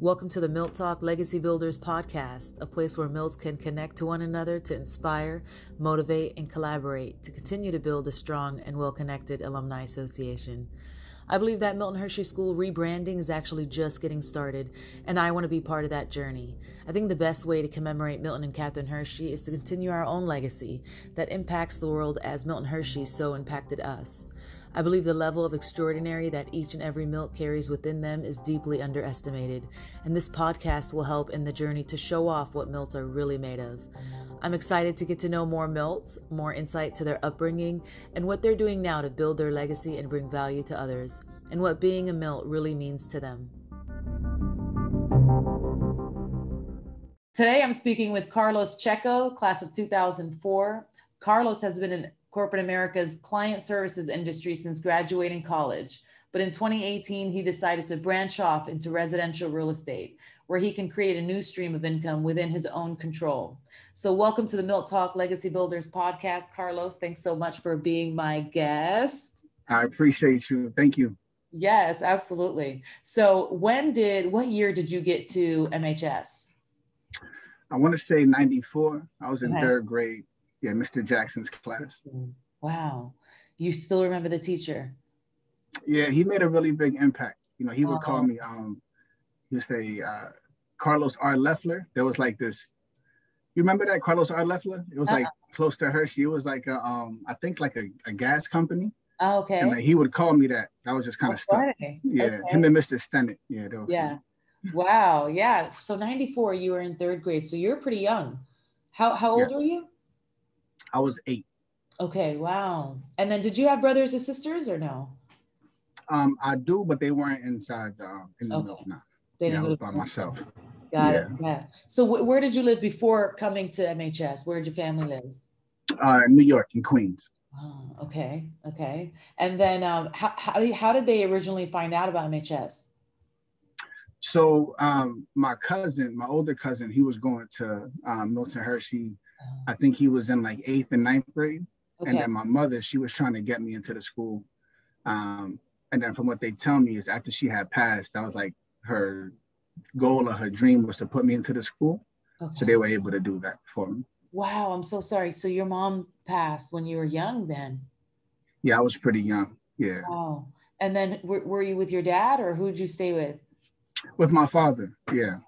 Welcome to the Milt Talk Legacy Builders podcast, a place where Milts can connect to one another to inspire, motivate, and collaborate to continue to build a strong and well-connected alumni association. I believe that Milton Hershey School rebranding is actually just getting started, and I want to be part of that journey. I think the best way to commemorate Milton and Catherine Hershey is to continue our own legacy that impacts the world as Milton Hershey so impacted us. I believe the level of extraordinary that each and every Milt carries within them is deeply underestimated, and this podcast will help in the journey to show off what Milts are really made of. I'm excited to get to know more Milts, more insight to their upbringing, and what they're doing now to build their legacy and bring value to others, and what being a Milt really means to them. Today I'm speaking with Carlos Checo, class of 2004. Carlos has been in corporate America's client services industry since graduating college. But in 2018, he decided to branch off into residential real estate, where he can create a new stream of income within his own control. So welcome to the Milt Talk Legacy Builders podcast, Carlos. Thanks so much for being my guest. I appreciate you. Thank you. Yes, absolutely. So what year did you get to MHS? I want to say 94. I was in third grade. Yeah, Mr. Jackson's class. Wow. You still remember the teacher? Yeah, he made a really big impact. You know, he would call me, he would say, Carlos R. Leffler. There was like this, you remember that, Carlos R. Leffler? It was like close to Hershey. It was like, I think like a gas company. Oh, okay. And like, he would call me that. I was just kind of stuck. Yeah, okay. Him and Mr. Stennett. Yeah. Yeah. Wow. Yeah. So 94, you were in third grade. So you're pretty young. How old were you? I was 8. Okay, wow. And then did you have brothers or sisters or no? I do, but they weren't inside in the middle. No. I was by myself. Got it. Yeah. So where did you live before coming to MHS? Where did your family live? New York, in Queens. Oh, okay. And then how did they originally find out about MHS? So my older cousin, he was going to Milton Hershey. I think he was in like 8th and 9th grade. Okay. And then my mother, she was trying to get me into the school. And then from what they tell me is after she had passed, that was like her goal or her dream was to put me into the school. Okay. So they were able to do that for me. Wow, I'm so sorry. So your mom passed when you were young then? Yeah, I was pretty young. Yeah. Wow. And then were you with your dad or who did you stay with? With my father, yeah.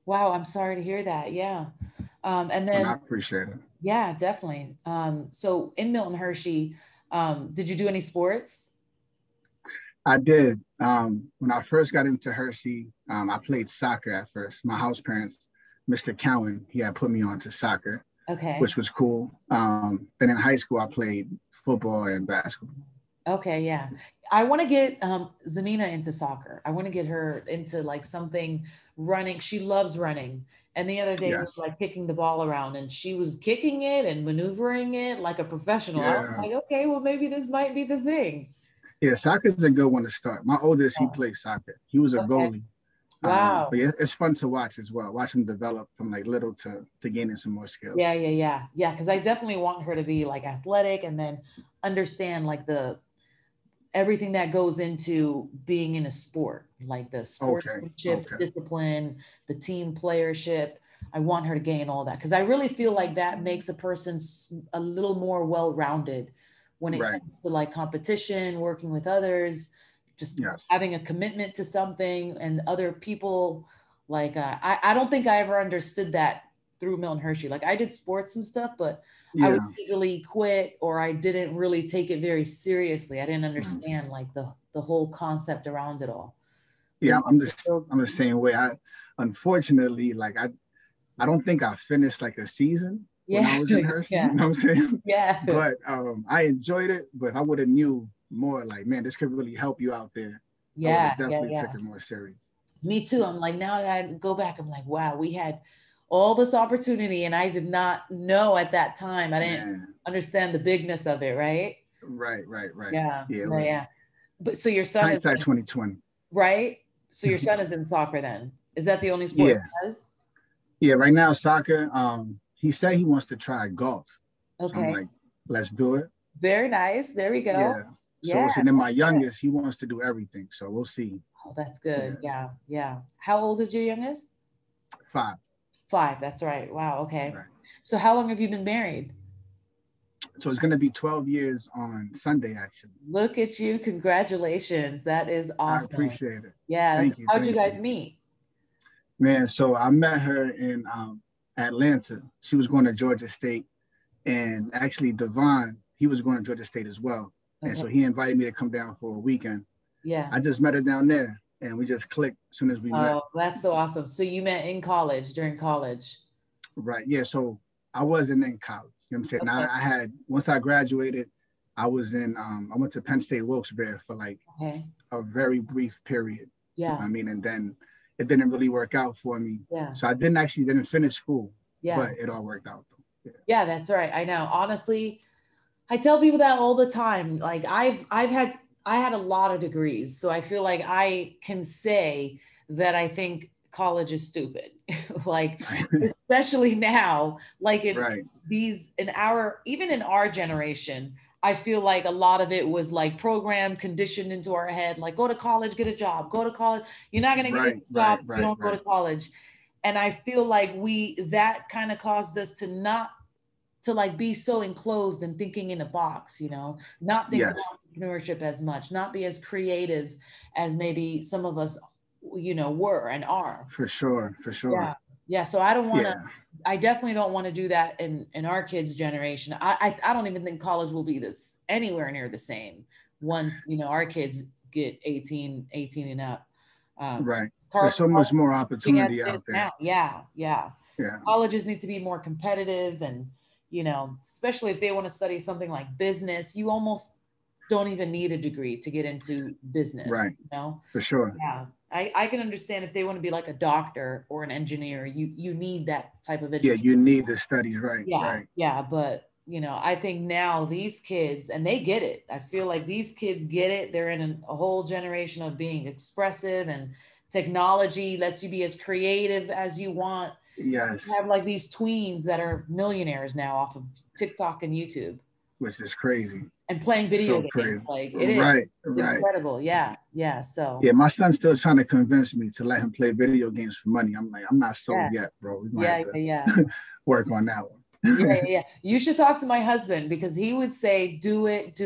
Wow, I'm sorry to hear that. Yeah. And then I appreciate it. Yeah, definitely. So in Milton Hershey, did you do any sports? I did. When I first got into Hershey, I played soccer at first. My house parents, Mr. Cowan, he had put me on to soccer, which was cool. Then in high school, I played football and basketball. Okay, yeah. I want to get Zamina into soccer. I want to get her into like something running. She loves running. And the other day was like kicking the ball around and she was kicking it and maneuvering it like a professional. Yeah. I was like, okay, well, maybe this might be the thing. Yeah, soccer is a good one to start. My oldest, he plays soccer. He was a goalie. Wow. But yeah, it's fun to watch as well. Watch him develop from like little to gaining some more skills. Yeah. Because I definitely want her to be like athletic and then understand like everything that goes into being in a sport, like the sportsmanship, discipline, the team playership. I want her to gain all that because I really feel like that makes a person a little more well-rounded when it comes to like competition, working with others, just having a commitment to something and other people. Like I don't think I ever understood that through Milton Hershey. Like I did sports and stuff, but I would easily quit or I didn't really take it very seriously. I didn't understand like the whole concept around it all. Yeah, I'm the same way. Unfortunately, like I don't think I finished like a season when I was in Hershey. You know what I'm saying? Yeah. But I enjoyed it. But if I would have knew more, like, man, this could really help you out there. Yeah. I would definitely took it more serious. Me too. I'm like, now that I go back, I'm like, wow, we had all this opportunity and I did not know at that time. I didn't understand the bigness of it, right? Right. Yeah. But so your son hindsight 2020. Right? So your son is in soccer then. Is that the only sport he does? Yeah, right now soccer. He said he wants to try golf. Okay. So I'm like, let's do it. Very nice. There we go. Yeah. So then my youngest, he wants to do everything. So we'll see. Oh, that's good. Yeah. Yeah. How old is your youngest? 5. 5. That's right. Wow. Okay. Right. So how long have you been married? So it's going to be 12 years on Sunday, actually. Look at you. Congratulations. That is I awesome. appreciate it. Yeah. Thank you. How'd you Thank you. guys meet? Man, so I met her in Atlanta. She was going to Georgia State. And actually, Devon, he was going to Georgia State as well. And so he invited me to come down for a weekend. Yeah. I just met her down there and we just clicked as soon as we met. Oh, that's so awesome. So you met in college, during college. Right. Yeah. So I wasn't in college. You know what I'm saying? Now I had, once I graduated, I was in, I went to Penn State Wilkes-Barre for like a very brief period. Yeah. You know I mean, and then it didn't really work out for me. Yeah. So I didn't finish school. Yeah. But it all worked out though. Yeah, that's right. I know. Honestly, I tell people that all the time. Like I had a lot of degrees, so I feel like I can say that I think college is stupid. Like, especially now, like even in our generation, I feel like a lot of it was like programmed, conditioned into our head, like go to college, get a job, go to college. You're not going to get a job if you don't go to college. And I feel like that kind of caused us to like be so enclosed and thinking in a box, not think about entrepreneurship as much, not be as creative as maybe some of us, were and are. For sure. Yeah. Yeah. So I don't want to, I definitely don't want to do that in our kids' generation. I don't even think college will be anywhere near the same once, our kids get 18 and up. Right. There's so much more opportunity out there. Yeah. Colleges need to be more competitive and, especially if they want to study something like business, you almost don't even need a degree to get into business. Right. For sure. Yeah. I can understand if they want to be like a doctor or an engineer, you need that type of education. Yeah, you need the studies, right? Yeah. Right. Yeah. But, I think now these kids, and they get it. I feel like these kids get it. They're in a whole generation of being expressive, and technology lets you be as creative as you want. Yes. You have like these tweens that are millionaires now off of TikTok and YouTube. Which is crazy. And playing video games. Crazy. Like it is. Right. It's incredible. Yeah. So. Yeah, my son's still trying to convince me to let him play video games for money. I'm like, I'm not sold yet, bro. We might have to work on that one. Yeah. You should talk to my husband because he would say, do it.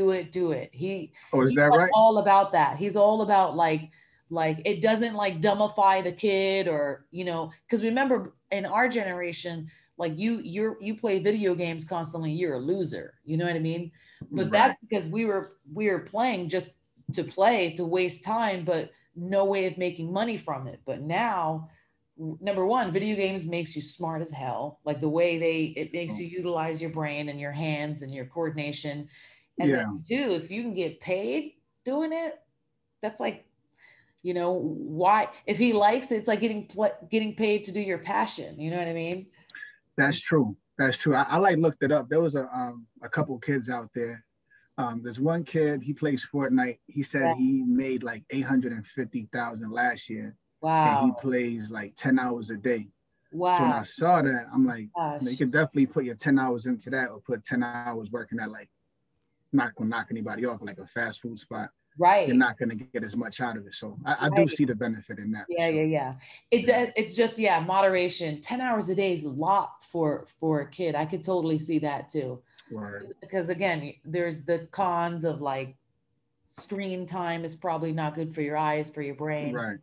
He's that right? All about that. He's all about like it doesn't like dumbify the kid or, because remember in our generation, like you play video games constantly, you're a loser. You know what I mean? But that's because we were playing just to play, to waste time, but no way of making money from it. But now, number one, video games makes you smart as hell. Like the way it makes you utilize your brain and your hands and your coordination. And then two, if you can get paid doing it, that's like, why, if he likes it, it's like getting paid to do your passion. You know what I mean? That's true. I like looked it up. There was a couple kids out there. There's one kid, he plays Fortnite. He said he made like 850,000 last year. Wow. And he plays like 10 hours a day. Wow. So when I saw that, I'm like, you could definitely put your 10 hours into that, or put 10 hours working at like, not gonna knock anybody off, like a fast food spot. Right. You're not going to get as much out of it. So I do see the benefit in that. Yeah. It's just, moderation. 10 hours a day is a lot for a kid. I could totally see that too. Right. Because again, there's the cons of like screen time is probably not good for your eyes, for your brain. Right.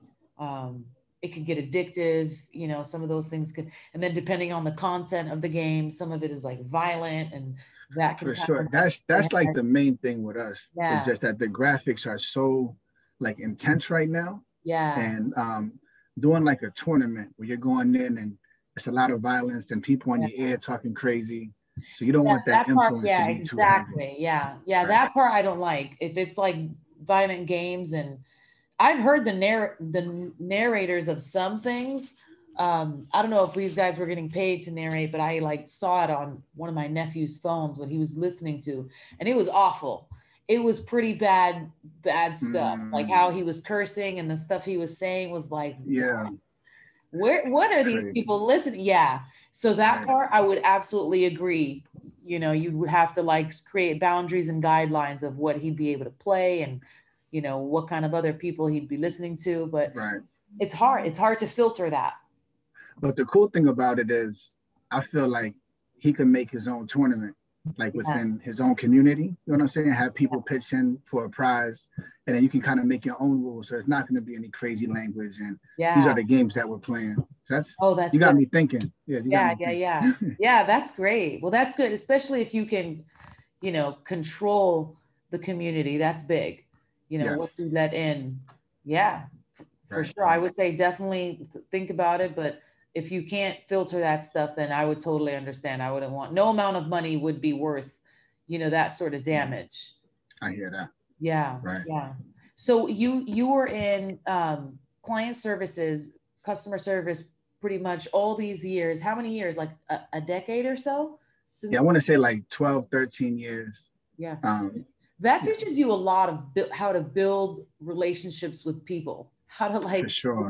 It can get addictive, some of those things can, and then depending on the content of the game, some of it is like violent, and that can for sure. That's like the main thing with us. Yeah. It's just that the graphics are so like intense right now. Yeah. And doing like a tournament where you're going in and it's a lot of violence and people on your ear talking crazy. So you don't want that influence to be too heavy. Yeah. Right. That part I don't like. If it's like violent games, and I've heard the narrators of some things. I don't know if these guys were getting paid to narrate, but I like saw it on one of my nephew's phones, what he was listening to, and it was awful. It was pretty bad stuff. Like how he was cursing and the stuff he was saying was like, what are these people listening? Yeah. So that part I would absolutely agree. You would have to like create boundaries and guidelines of what he'd be able to play and, you know, what kind of other people he'd be listening to, but right. It's hard to filter that. But the cool thing about it is I feel like he can make his own tournament, like within his own community. You know what I'm saying? Have people pitch in for a prize, and then you can kind of make your own rules. So it's not going to be any crazy language. And these are the games that we're playing. So that's you got me thinking. Yeah, that's great. Well, that's good, especially if you can, you know, control the community. That's big. You know, what you let in. Yeah, for sure. I would say definitely think about it, but if you can't filter that stuff, then I would totally understand. I wouldn't want, no amount of money would be worth, you know, that sort of damage. I hear that. Yeah. Right. Yeah. So you were in client services, customer service, pretty much all these years. How many years? Like a decade or so? I want to say like 12, 13 years. Yeah. That teaches you a lot of how to build relationships with people, how to like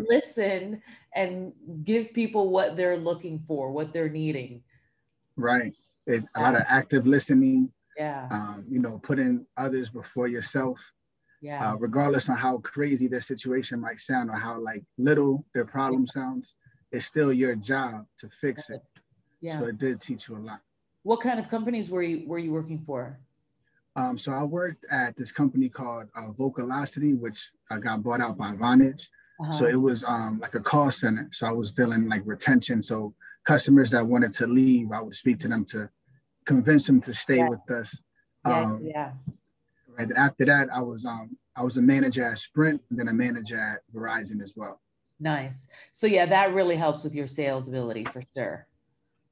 listen and give people what they're looking for, what they're needing. Right. A lot of active listening. Yeah. You know, putting others before yourself. Yeah. Regardless on how crazy their situation might sound or how like little their problem sounds, it's still your job to fix it. Yeah. So it did teach you a lot. What kind of companies were you working for? So I worked at this company called Vocalocity, which got bought out by Vonage. So it was like a call center. So I was dealing like retention. So customers that wanted to leave, I would speak to them to convince them to stay with us. Right. After that, I was a manager at Sprint, and then a manager at Verizon as well. Nice. So yeah, that really helps with your sales ability for sure.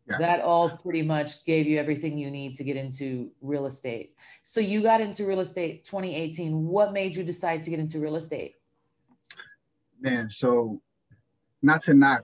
Yes. That all pretty much gave you everything you need to get into real estate. So you got into real estate 2018. What made you decide to get into real estate? Man, so not to knock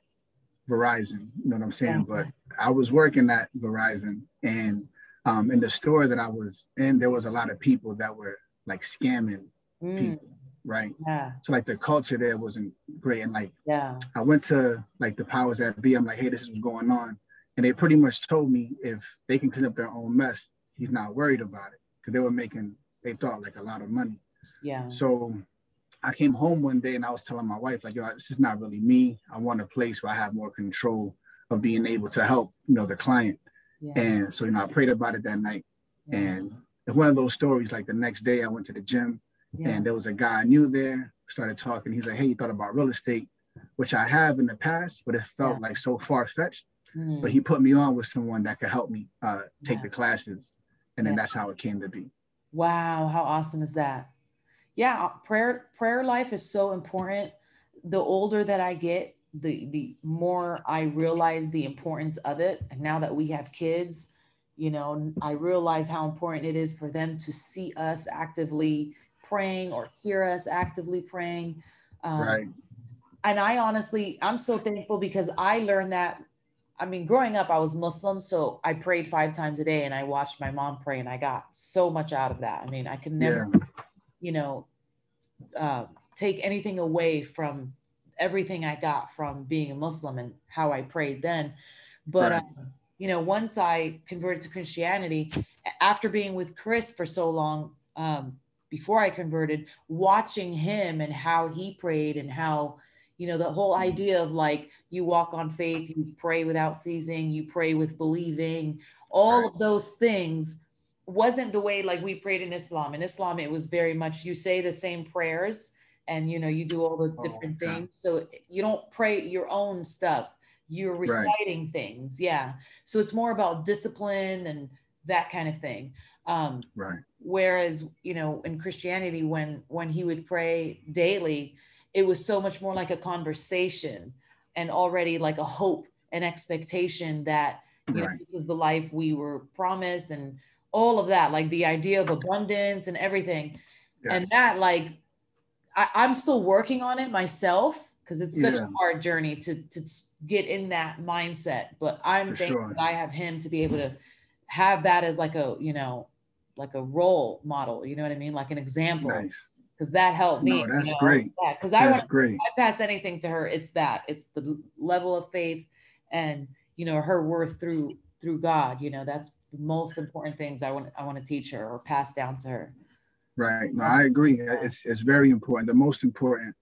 Verizon, you know what I'm saying? But I was working at Verizon, and in the store that I was in, there was a lot of people that were like scamming people, right? Yeah. So like the culture there wasn't great. And like, I went to like the powers that be. I'm like, hey, this is what's going on. And they pretty much told me if they can clean up their own mess, he's not worried about it. Because they thought like a lot of money. Yeah. So I came home one day and I was telling my wife, like, yo, this is not really me. I want a place where I have more control of being able to help, you know, the client. Yeah. And so, you know, I prayed about it that night. Yeah. And it's one of those stories, like the next day I went to the gym and there was a guy I knew there, started talking. He's like, hey, you thought about real estate, which I have in the past, but it felt like so far-fetched. But he put me on with someone that could help me take the classes. And then that's how it came to be. Wow. How awesome is that? Yeah. Prayer life is so important. The older that I get, the more I realize the importance of it. And now that we have kids, you know, I realize how important it is for them to see us actively praying or hear us actively praying. Right. And I'm so thankful because I learned that. I mean, growing up, I was Muslim, so I prayed 5 times a day and I watched my mom pray and I got so much out of that. I mean, I could never, you know, take anything away from everything I got from being a Muslim and how I prayed then. But, you know, once I converted to Christianity, after being with Chris for so long, before I converted, watching him and how he prayed and how, you know, the whole idea of like, you walk on faith, you pray without ceasing, you pray with believing, all of those things wasn't the way like we prayed in Islam. In Islam, it was very much, you say the same prayers and, you know, you do all the different things. So you don't pray your own stuff. You're reciting things. Yeah. So it's more about discipline and that kind of thing. Whereas, you know, in Christianity, when he would pray daily, it was so much more like a conversation and already like a hope and expectation that, you know, this is the life we were promised and all of that, like the idea of abundance and everything. And that, like, I'm still working on it myself because it's such a hard journey to get in that mindset. But I'm thankful that I have him to be able to have that as like a, you know, like a role model, you know what I mean? Like an example. Nice. Because that helped me. No, that's you know? great. Yeah, because I pass anything to her. It's that. It's the level of faith and, you know, her worth through God. You know, that's the most important things I want to teach her or pass down to her. Right. No, I agree. It's very important. The most important.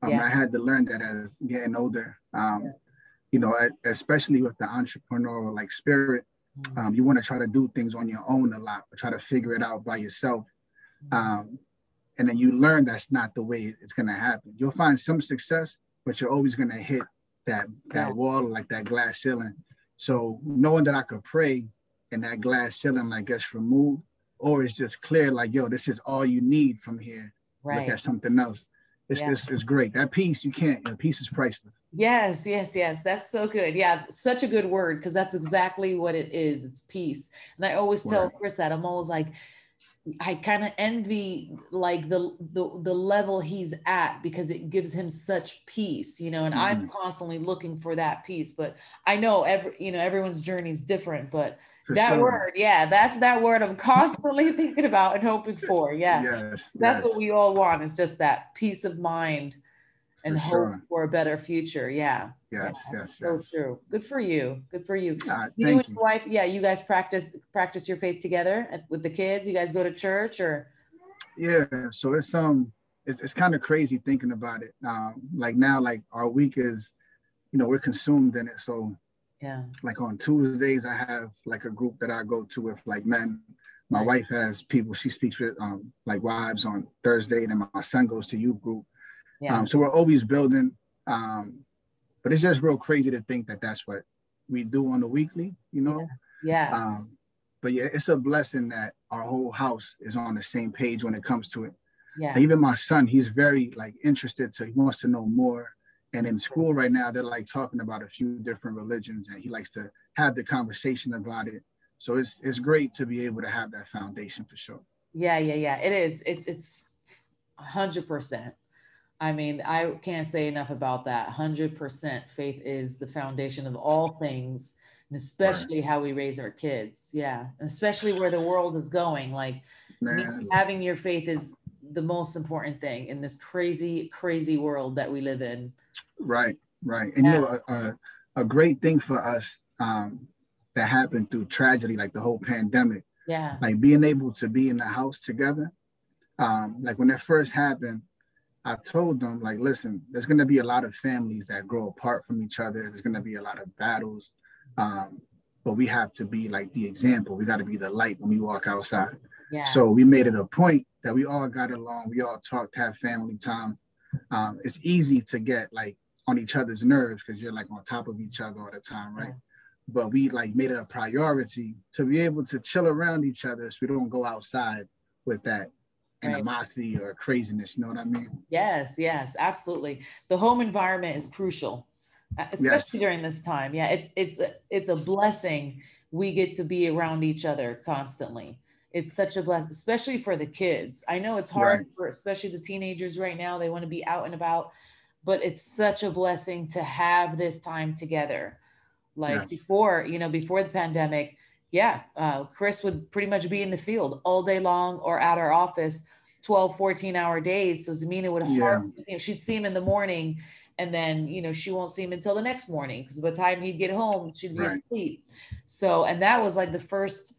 Yeah. I had to learn that as getting older. You know, especially with the entrepreneurial like spirit, you want to try to do things on your own a lot, or try to figure it out by yourself. And then you learn that's not the way it's going to happen. You'll find some success, but you're always going to hit that wall, like that glass ceiling. So knowing that I could pray and that glass ceiling like gets removed, or it's just clear, like, yo, this is all you need from here. Right. Look at something else. It's great. That peace, peace is priceless. Yes. That's so good. Yeah. Such a good word. Cause that's exactly what it is. It's peace. And I always tell Chris that. I'm always like, I kind of envy like the level he's at, because it gives him such peace, you know, and I'm constantly looking for that peace, but I know everyone's journey is different, but word, that's that word I'm constantly thinking about and hoping for. Yeah. That's what we all want, is just that peace of mind and hope for a better future. Yeah. Yes. So true. Good for you. You and your wife, you guys practice your faith together with the kids. You guys go to church, or? Yeah. So it's kind of crazy thinking about it. Like now, like our week is, we're consumed in it. So like on Tuesdays, I have like a group that I go to with like men. My wife has people she speaks with, like wives on Thursday, and then my son goes to youth group. So we're always building, but it's just real crazy to think that that's what we do on the weekly, But it's a blessing that our whole house is on the same page when it comes to it. Yeah. And even my son, he's very like interested he wants to know more. And in school right now, they're like talking about a few different religions, and he likes to have the conversation about it. So it's great to be able to have that foundation for sure. Yeah. It is. It's 100%. I mean, I can't say enough about that. 100% faith is the foundation of all things, and especially how we raise our kids. Yeah. And especially where the world is going. Like, having your faith is the most important thing in this crazy, crazy world that we live in. Right. And a great thing for us that happened through tragedy, like the whole pandemic. Yeah. Like being able to be in the house together. Like when it first happened, I told them, like, listen, there's going to be a lot of families that grow apart from each other. There's going to be a lot of battles. But we have to be like the example. We got to be the light when we walk outside. Yeah. So we made it a point that we all got along. We all talked, have family time. It's easy to get like on each other's nerves because you're like on top of each other all the time, right? Yeah. But we like made it a priority to be able to chill around each other so we don't go outside with that animosity or craziness. You know what I mean? Yes, absolutely. The home environment is crucial, especially during this time. Yeah, it's a blessing. We get to be around each other constantly. It's such a blessing, especially for the kids. I know it's hard for especially the teenagers right now. They want to be out and about, but it's such a blessing to have this time together. Like before the pandemic, Chris would pretty much be in the field all day long or at our office 12, 14-hour days. So Zamina would she'd see him in the morning, and then, she won't see him until the next morning, because by the time he'd get home, she'd be asleep. So, and that was like the first,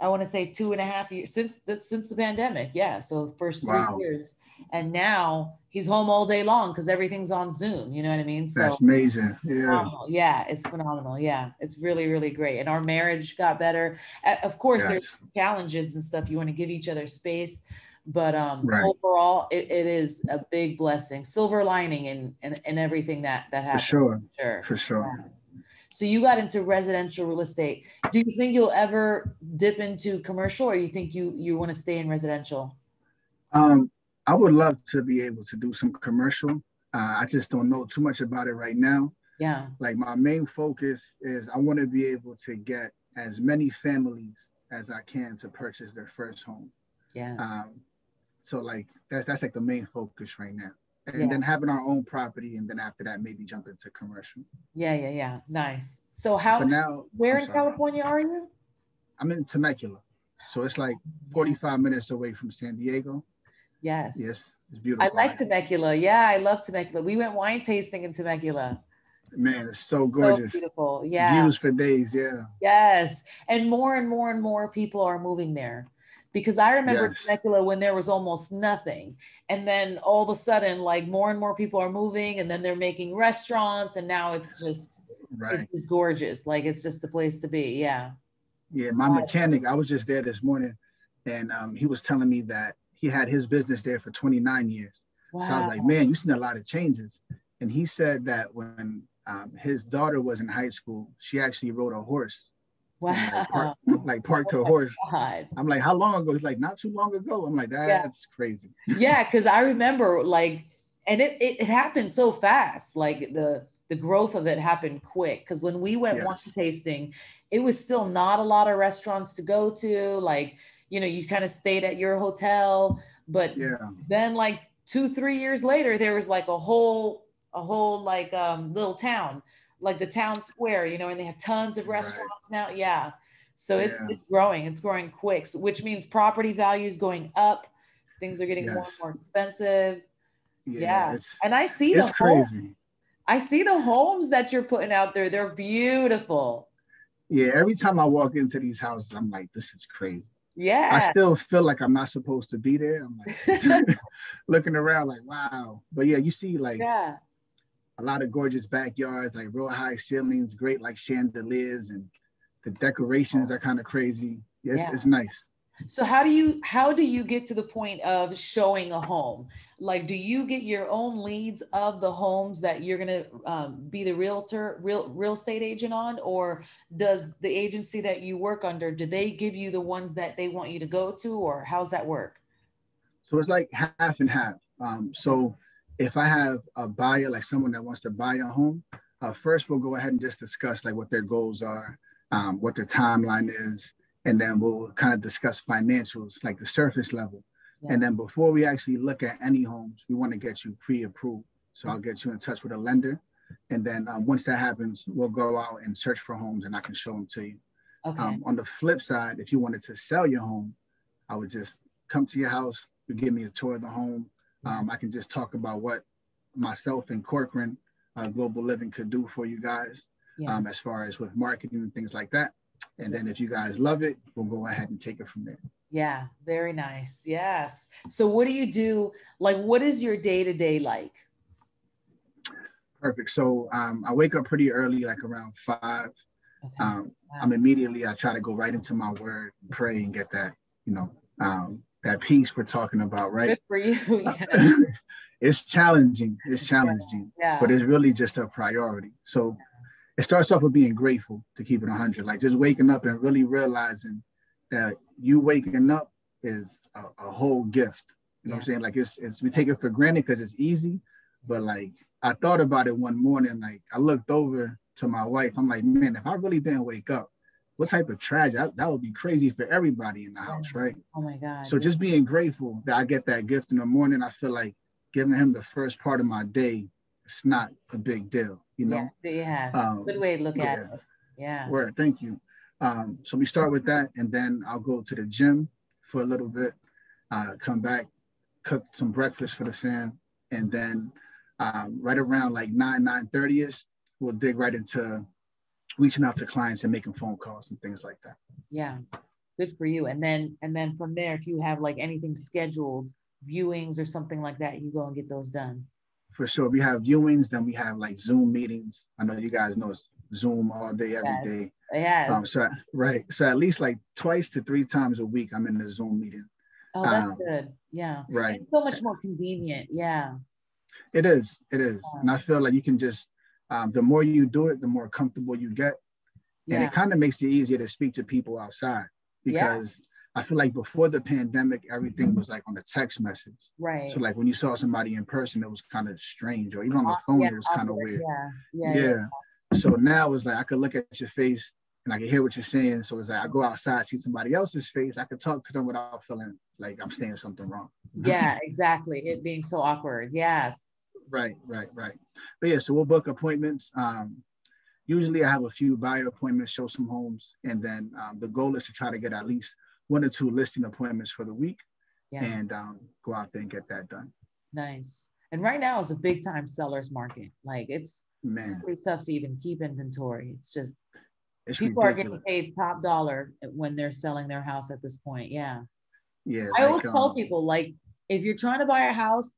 I want to say 2.5 years since the pandemic. Yeah. So first 3 years. And now he's home all day long because everything's on Zoom. You know what I mean? So that's amazing. Yeah. It's phenomenal. Yeah. It's really, really great. And our marriage got better. Of course, there's challenges and stuff. You want to give each other space. But overall, it is a big blessing. Silver lining in everything that happened. For sure. Yeah. So you got into residential real estate. Do you think you'll ever dip into commercial, or you think you want to stay in residential? I would love to be able to do some commercial. I just don't know too much about it right now. Yeah. Like my main focus is I want to be able to get as many families as I can to purchase their first home. Yeah. So like that's like the main focus right now. And then having our own property, and then after that, maybe jump into commercial. Yeah. Nice. So where in California are you? I'm in Temecula. So it's like 45 minutes away from San Diego. Yes. Yes. It's beautiful. I like Temecula. Yeah, I love Temecula. We went wine tasting in Temecula. Man, it's so gorgeous. So beautiful. Yeah. Views for days. Yeah. Yes. And more and more people are moving there. Because I remember Yes. Temecula when there was almost nothing. And then all of a sudden, like more and more people are moving, and then they're making restaurants, and now it's just gorgeous. Like it's just the place to be. Yeah. Yeah. My mechanic, I was just there this morning, and he was telling me that he had his business there for 29 years. Wow. So I was like, man, you've seen a lot of changes. And he said that when his daughter was in high school, she actually rode a horse. Wow. Like parked her horse. God. I'm like, how long ago? He's like, not too long ago. I'm like, that's crazy. Yeah, because I remember like, and it happened so fast. Like the growth of it happened quick. Because when we went wine tasting, it was still not a lot of restaurants to go to. Like, you know, you kind of stayed at your hotel, but then like 2-3 years later, there was like a whole like little town, like the town square, you know, and they have tons of restaurants now. Yeah. So it's growing. It's growing quick, which means property values going up. Things are getting more and more expensive. Yeah. And I see the homes. I see the homes that you're putting out there. They're beautiful. Yeah. Every time I walk into these houses, I'm like, this is crazy. Yeah. I still feel like I'm not supposed to be there. I'm like looking around like, wow. But yeah, you see like a lot of gorgeous backyards, like real high ceilings, great like chandeliers, and the decorations are kind of crazy. Yes, it's nice. So how do you get to the point of showing a home? Like, do you get your own leads of the homes that you're going to be the real estate agent on, or does the agency that you work under, do they give you the ones that they want you to go to, or how's that work? So it's like half and half. So if I have a buyer, like someone that wants to buy a home, first we'll go ahead and just discuss like what their goals are, what their timeline is, and then we'll kind of discuss financials, like the surface level. And then before we actually look at any homes, we want to get you pre-approved. So I'll get you in touch with a lender. And then once that happens, we'll go out and search for homes, and I can show them to you. Okay. On the flip side, if you wanted to sell your home, I would just come to your house, you give me a tour of the home. I can just talk about what myself and Corcoran Global Living could do for you guys, as far as with marketing and things like that. And then if you guys love it, we'll go ahead and take it from there. Yeah, very nice. Yes. So what do you do? Like, what is your day-to-day like? Perfect. So I wake up pretty early, like around 5. Okay. I try to go right into my word, pray, and get that, that peace we're talking about, right? Good for you. Yeah. It's challenging. But it's really just a priority. So it starts off with being grateful, to keep it 100, like just waking up and really realizing that you waking up is a whole gift. You know what I'm saying? Like it's we take it for granted because it's easy, but like I thought about it one morning, like I looked over to my wife. I'm like, man, if I really didn't wake up, what type of tragedy? That would be crazy for everybody in the house, right? Oh my God. So just being grateful that I get that gift in the morning, I feel like giving him the first part of my day, it's not a big deal, you know? Yeah, good way to look at it. Yeah. Word, thank you. So we start with that, and then I'll go to the gym for a little bit, come back, cook some breakfast for the fam, and then right around like 9:30ish, we'll dig right into reaching out to clients and making phone calls and things like that. Yeah, good for you. And then from there, if you have like anything scheduled, viewings or something like that, you go and get those done. For sure. We have viewings, then we have like Zoom meetings. I know you guys know it's Zoom all day, every day. Yeah. So at least like 2 to 3 times a week, I'm in the Zoom meeting. Oh, that's good. Yeah. Right. It's so much more convenient. Yeah. It is. And I feel like you can just, the more you do it, the more comfortable you get. And it kind of makes it easier to speak to people outside, because I feel like before the pandemic, everything was like on a text message. Right. So like when you saw somebody in person, it was kind of strange, or even on the phone, it was kind of weird. Yeah. So now it's like I could look at your face and I can hear what you're saying. So it's like I go outside, see somebody else's face, I could talk to them without feeling like I'm saying something wrong. Yeah, exactly. It being so awkward. Yes. Right. But yeah, so we'll book appointments. Usually I have a few buyer appointments, show some homes, and then the goal is to try to get at least 1 or 2 listing appointments for the week, and go out there and get that done. Nice. And right now is a big time seller's market. Like it's pretty tough to even keep inventory. It's people ridiculous. Are getting paid top dollar when they're selling their house at this point. Yeah. Yeah, I always like tell people, like, if you're trying to buy a house,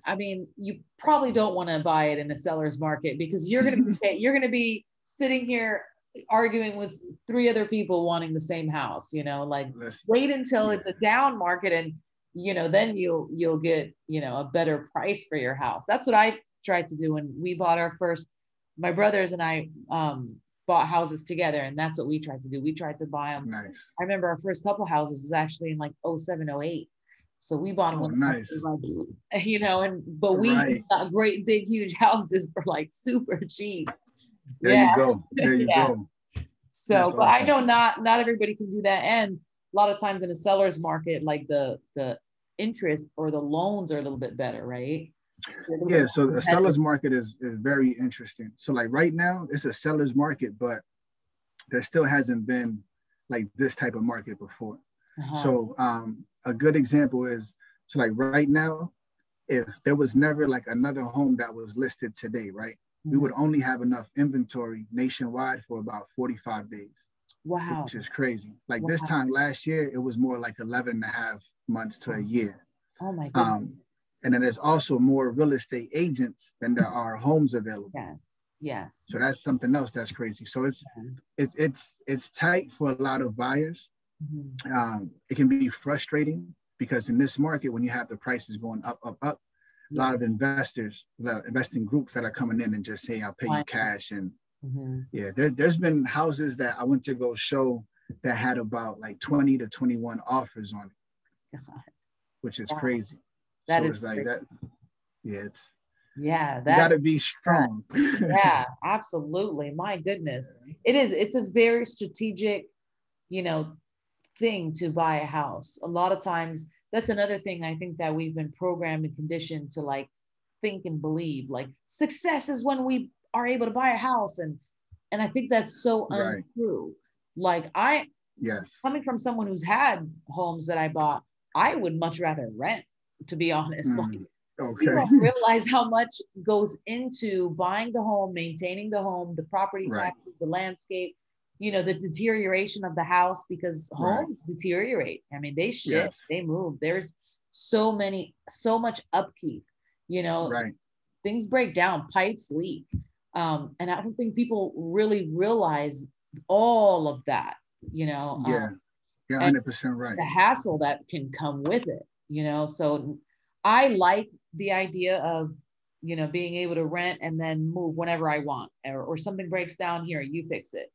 I mean, you probably don't want to buy it in a seller's market, because you're going to be sitting here arguing with three other people wanting the same house, like wait until it's a down market, and then you'll get, a better price for your house. That's what I tried to do when we bought my brothers and I bought houses together, and that's what we tried to do. We tried to buy them. Nice. I remember our first couple houses was actually in like 07, 08. So we bought them with nice. But we got great big huge houses for like super cheap. There you go. There you go. So, that's but awesome. I know not everybody can do that, and a lot of times in a seller's market, like the interest or the loans are a little bit better, right? Yeah. So the seller's market is very interesting. So like right now, it's a seller's market, but there still hasn't been like this type of market before. So a good example is, so like right now, if there was never like another home that was listed today, right? We would only have enough inventory nationwide for about 45 days. Wow. Which is crazy. Like this time last year, it was more like 11 and a half months to a year. Oh my goodness. And then there's also more real estate agents than there are homes available. Yes. So that's something else that's crazy. So it's tight for a lot of buyers. It can be frustrating because in this market, when you have the prices going up, a lot of investors, investing groups that are coming in and just saying, I'll pay you cash. And there's been houses that I went to go show that had about like 20 to 21 offers on it, which is crazy. That so is it's like that. Yeah, you got to be strong. Yeah, absolutely. My goodness. It's a very strategic, thing to buy a house. A lot of times, that's another thing I think that we've been programmed and conditioned to like think and believe. Like success is when we are able to buy a house, and I think that's so untrue. Like coming from someone who's had homes that I bought, I would much rather rent, to be honest. Like, you don't realize how much goes into buying the home, maintaining the home, the property taxes, the landscape, the deterioration of the house, because homes deteriorate. I mean, they shift, they move. There's so much upkeep, things break down, pipes leak. And I don't think people really realize all of that, 100% right. The hassle that can come with it, so I like the idea of, being able to rent and then move whenever I want, or something breaks down here, you fix it.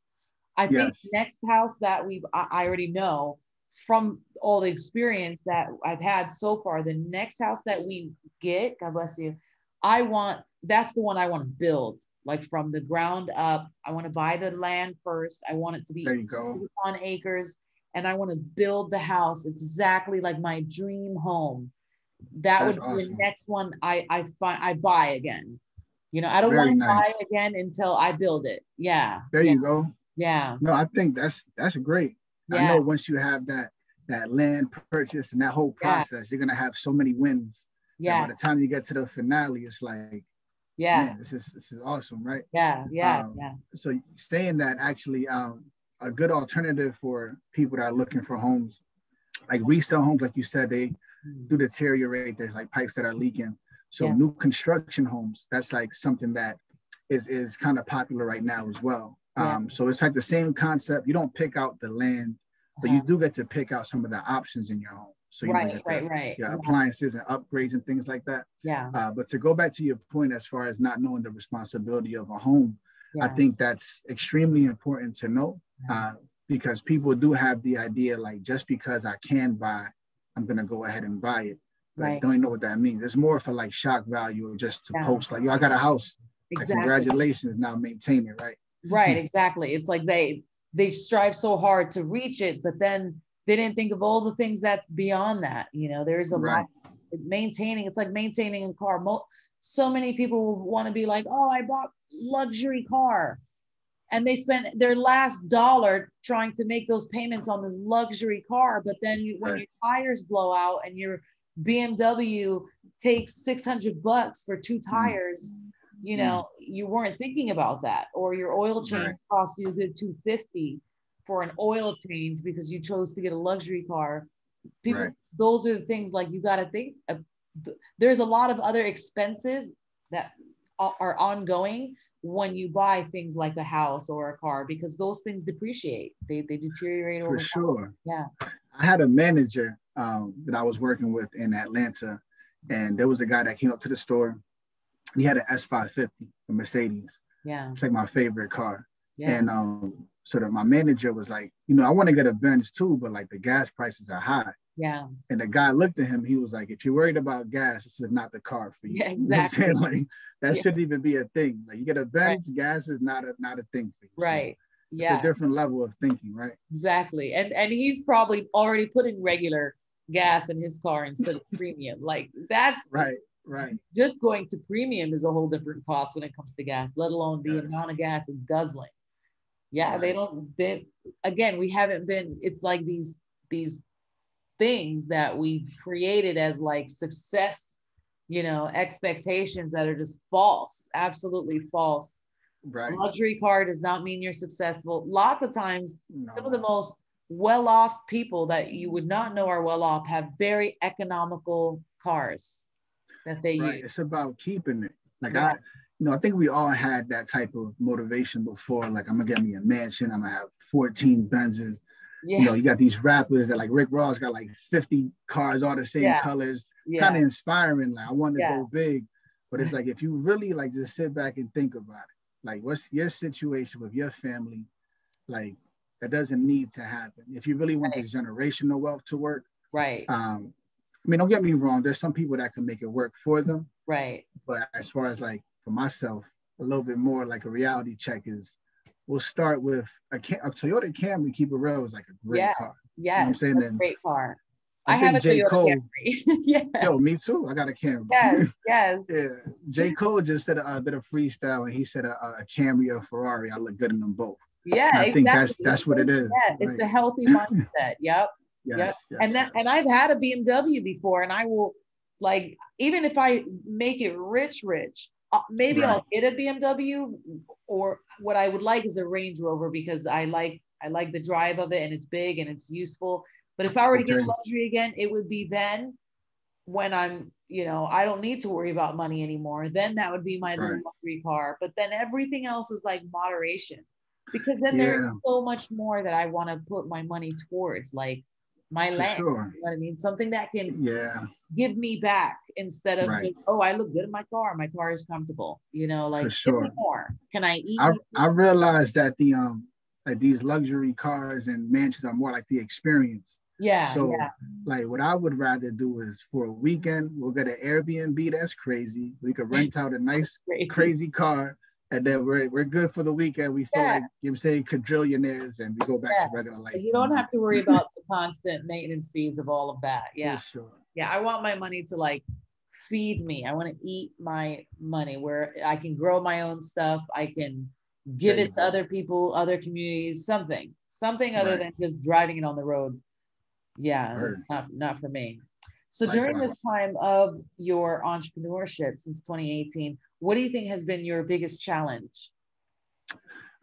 I think next house that I already know from all the experience that I've had so far, the next house that we get, God bless you, that's the one I want to build, like from the ground up. I want to buy the land first. I want it to be on acres, and I want to build the house exactly like my dream home. That would be awesome. The next one I buy again. I don't want to buy again until I build it. Yeah. There you go. Yeah. No, I think that's great. Yeah. I know once you have that land purchase and that whole process, you're gonna have so many wins. Yeah. By the time you get to the finale, it's like, man, this is awesome, right? Yeah. So saying that, actually, a good alternative for people that are looking for homes, like resale homes, like you said, they do deteriorate. There's like pipes that are leaking. So new construction homes, that's like something that is kind of popular right now as well. So it's like the same concept. You don't pick out the land, but you do get to pick out some of the options in your home. So you your appliances and upgrades and things like that. But to go back to your point, as far as not knowing the responsibility of a home, I think that's extremely important to know, because people do have the idea, like, just because I can buy, I'm going to go ahead and buy it. But I don't know what that means. It's more for like shock value, or just to post like, yo, I got a house. Like, congratulations, now maintain it, right? Right, exactly. It's like they strive so hard to reach it, but then they didn't think of all the things that's beyond that. There's a lot maintaining. It's like maintaining a car. So many people want to be like, oh, I bought luxury car, and they spent their last dollar trying to make those payments on this luxury car. But then when your tires blow out and your BMW takes $600 for 2 tires, you weren't thinking about that. Or your oil change cost you a good $250 for an oil change because you chose to get a luxury car. people, those are the things like you got to think there's a lot of other expenses that are ongoing when you buy things like a house or a car, because those things depreciate. They deteriorate over time. For sure. Yeah. I had a manager that I was working with in Atlanta, and there was a guy that came up to the store. He had an S550, a Mercedes. Yeah. It's like my favorite car. Yeah. And so that my manager was like, you know, I want to get a Benz too, but like the gas prices are high. Yeah. And the guy looked at him. He was like, if you're worried about gas, this is not the car for you. Yeah, exactly. You know what I'm saying? Like that shouldn't even be a thing. Like you get a Benz, gas is not a thing for you. Right. So it's a different level of thinking, right? Exactly. And he's probably already putting regular gas in his car instead of premium. Like that's right. Just going to premium is a whole different cost when it comes to gas, let alone the amount of gas it's guzzling. Yeah, again, we haven't been, it's like these things that we've created as like success, you know, expectations that are just false, absolutely false. Right. A luxury car does not mean you're successful. Lots of times, some of the most well-off people that you would not know are well-off have very economical cars that they use. It's about keeping it. Like I think we all had that type of motivation before. Like I'm gonna get me a mansion. I'm gonna have 14 Benzes. Yeah. You know, you got these rappers that like Rick Ross got like 50 cars, all the same colors. Kind of inspiring. Like I want to go big, but it's like if you really like just sit back and think about it. Like what's your situation with your family? Like that doesn't need to happen. If you really want this generational wealth to work. Right. I mean, don't get me wrong. There's some people that can make it work for them. Right. But as far as like for myself, a little bit more like a reality check is we'll start with a Toyota Camry, keep it real, is like a great car. Yeah. You know what I'm saying? That's a great car. I have a Toyota Camry. Yo, me too. I got a Camry. Yes. Yeah. J. Cole just did a freestyle and he said a Camry or Ferrari. I look good in them both. Yeah, and I think that's what it is. Yeah, it's a healthy mindset. Yep. Yes. And I've had a BMW before, and I will, like, even if I make it rich, maybe I'll get a BMW, or what I would like is a Range Rover, because I like the drive of it, and it's big and it's useful. But if I were to get luxury again, it would be then when I'm, you know, I don't need to worry about money anymore. Then that would be my little luxury car. But then everything else is like moderation, because then there's so much more that I want to put my money towards, like my land. You know what I mean? Something that can give me back, instead of just, oh, I look good in my car. My car is comfortable. You know, like give me more. Can I eat? I realized that the like these luxury cars and mansions are more like the experience. Like what I would rather do is for a weekend, we'll get an Airbnb. That's crazy. We could rent out a nice crazy car, and then we're good for the weekend. We feel like, you know what I'm saying, quadrillionaires, and we go back to regular life. You don't have to worry about the constant maintenance fees of all of that. Yeah. For sure. Yeah. I want my money to like feed me. I want to eat my money, where I can grow my own stuff. I can give it to other people, other communities, something other than just driving it on the road. Yeah, it's not for me. So during this time of your entrepreneurship since 2018, what do you think has been your biggest challenge?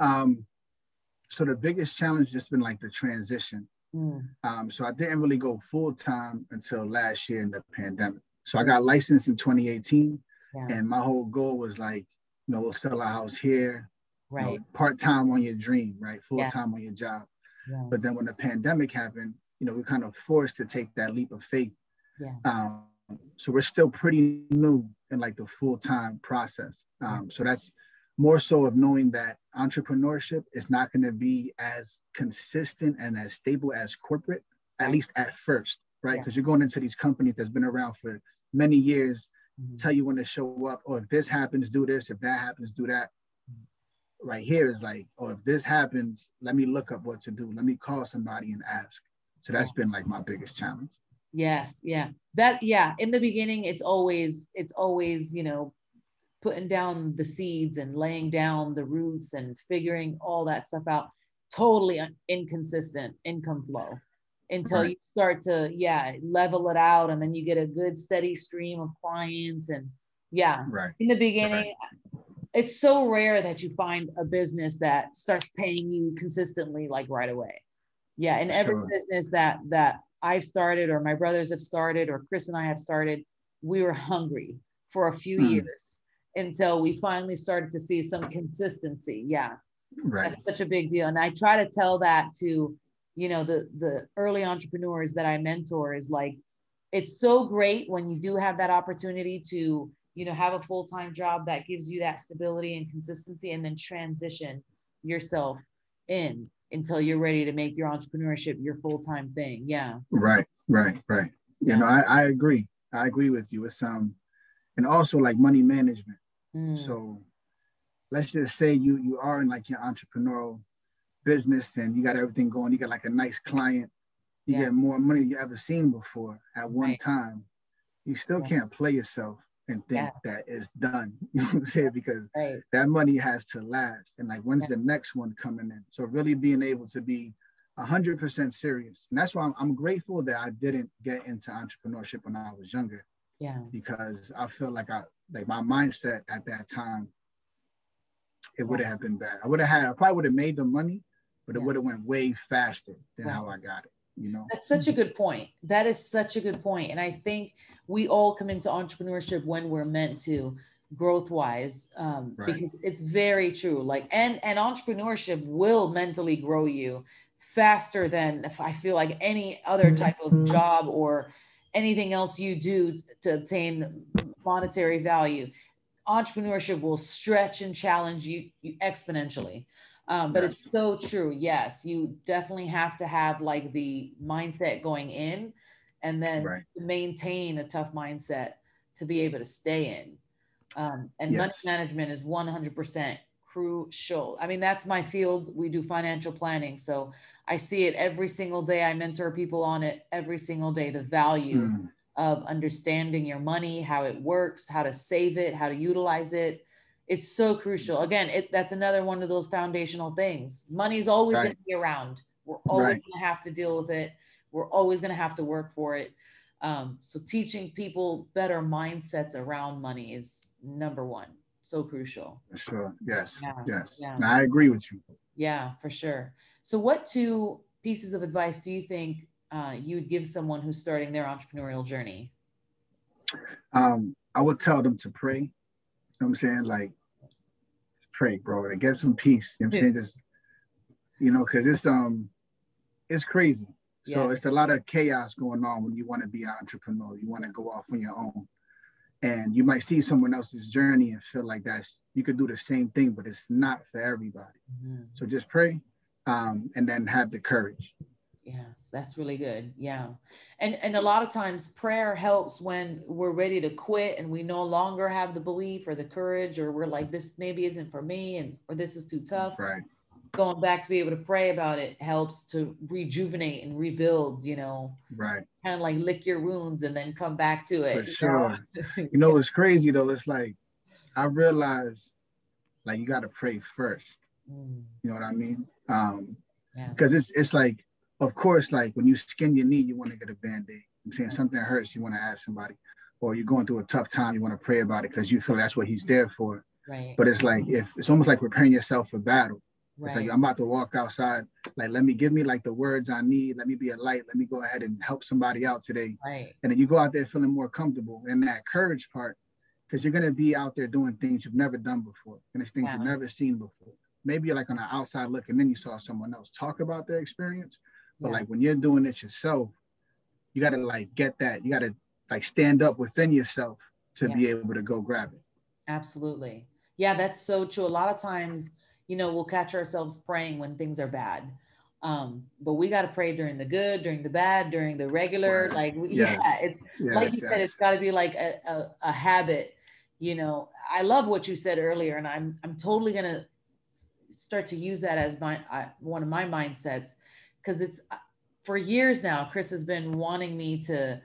So the biggest challenge has just been like the transition. So I didn't really go full time until last year in the pandemic. So I got licensed in 2018, and my whole goal was like, you know, we'll sell a house here, you know, part-time on your dream, right? Full-time on your job. But then when the pandemic happened, you know, we're kind of forced to take that leap of faith. So we're still pretty new in like the full-time process. So that's more so of knowing that entrepreneurship is not going to be as consistent and as stable as corporate, at least at first, right? Because you're going into these companies that's been around for many years, tell you when to show up, or if this happens, do this, if that happens, do that. Right here is like, oh, if this happens, let me look up what to do. Let me call somebody and ask. So that's been like my biggest challenge. Yes. Yeah. In the beginning, it's always, you know, putting down the seeds and laying down the roots and figuring all that stuff out. Totally inconsistent income flow until you start to, level it out. And then you get a good steady stream of clients. And in the beginning, it's so rare that you find a business that starts paying you consistently, like right away. Yeah. And every business that I've started, or my brothers have started, or Chris and I have started, we were hungry for a few years until we finally started to see some consistency. Yeah. Right. That's such a big deal. And I try to tell that to, you know, the early entrepreneurs that I mentor, is like, it's so great when you do have that opportunity to, you know, have a full-time job that gives you that stability and consistency, and then transition yourself in until you're ready to make your entrepreneurship your full-time thing. Yeah. Right. You Yeah. know, I agree. I agree with you. It's and also like money management. So let's just say you are in like your entrepreneurial business and you got everything going. You got like a nice client. You get more money than you ever seen before at one time. You still can't play yourself and think that it's done. You know what I'm saying? Because that money has to last. And like, when's the next one coming in? So really being able to be 100% serious. And that's why I'm grateful that I didn't get into entrepreneurship when I was younger. Yeah. Because I feel like my mindset at that time, it would have been bad. I probably would have made the money, but it would have went way faster than how I got it. You know, that's such a good point. That is such a good point. And I think we all come into entrepreneurship when we're meant to, growth wise, because it's very true. Like, and entrepreneurship will mentally grow you faster than, if I feel like, any other type of job or anything else you do to obtain monetary value. Entrepreneurship will stretch and challenge you exponentially. But it's so true. Yes, you definitely have to have like the mindset going in, and then maintain a tough mindset to be able to stay in. And money management is 100% crucial. I mean, that's my field. We do financial planning. So I see it every single day. I mentor people on it every single day. The value of understanding your money, how it works, how to save it, how to utilize it. It's so crucial. Again, that's another one of those foundational things. Money is always going to be around. We're always going to have to deal with it. We're always going to have to work for it. So teaching people better mindsets around money is number one. So crucial. For sure. Yes. Yeah. And I agree with you. Yeah, for sure. So what 2 pieces of advice do you think you would give someone who's starting their entrepreneurial journey? I would tell them to pray. You know what I'm saying? Like, pray, bro, and get some peace. You know what I'm saying? Just, you know, because it's crazy. So it's a lot of chaos going on when you want to be an entrepreneur. You want to go off on your own. And you might see someone else's journey and feel like you could do the same thing, but it's not for everybody. So just pray, and then have the courage. Yes, that's really good. Yeah. And a lot of times prayer helps when we're ready to quit and we no longer have the belief or the courage, or we're like, this maybe isn't for me, or this is too tough. Going back to be able to pray about it helps to rejuvenate and rebuild, you know, kind of like lick your wounds and then come back to it. For sure. You know, it's crazy though. It's like, I realized like you got to pray first. You know what I mean? Because it's like, of course, like when you skin your knee, you want to get a Band-Aid. I'm saying something hurts, you want to ask somebody, or you're going through a tough time, you want to pray about it because you feel that's what he's there for. But it's like, it's almost like preparing yourself for battle. It's like, I'm about to walk outside. Like, give me like the words I need. Let me be a light. Let me go ahead and help somebody out today. And then you go out there feeling more comfortable. And that courage part, because you're going to be out there doing things you've never done before. And it's things you've never seen before. Maybe you're like on the outside looking, then you saw someone else talk about their experience. But like when you're doing it yourself, you got to like get that. You got to like stand up within yourself to be able to go grab it. Absolutely. Yeah, that's so true. A lot of times, you know, we'll catch ourselves praying when things are bad. But we got to pray during the good, during the bad, during the regular. Like, like you said, it's got to be like a habit. You know, I love what you said earlier, and I'm totally going to start to use that as one of my mindsets. Because it's for years now, Chris has been wanting me to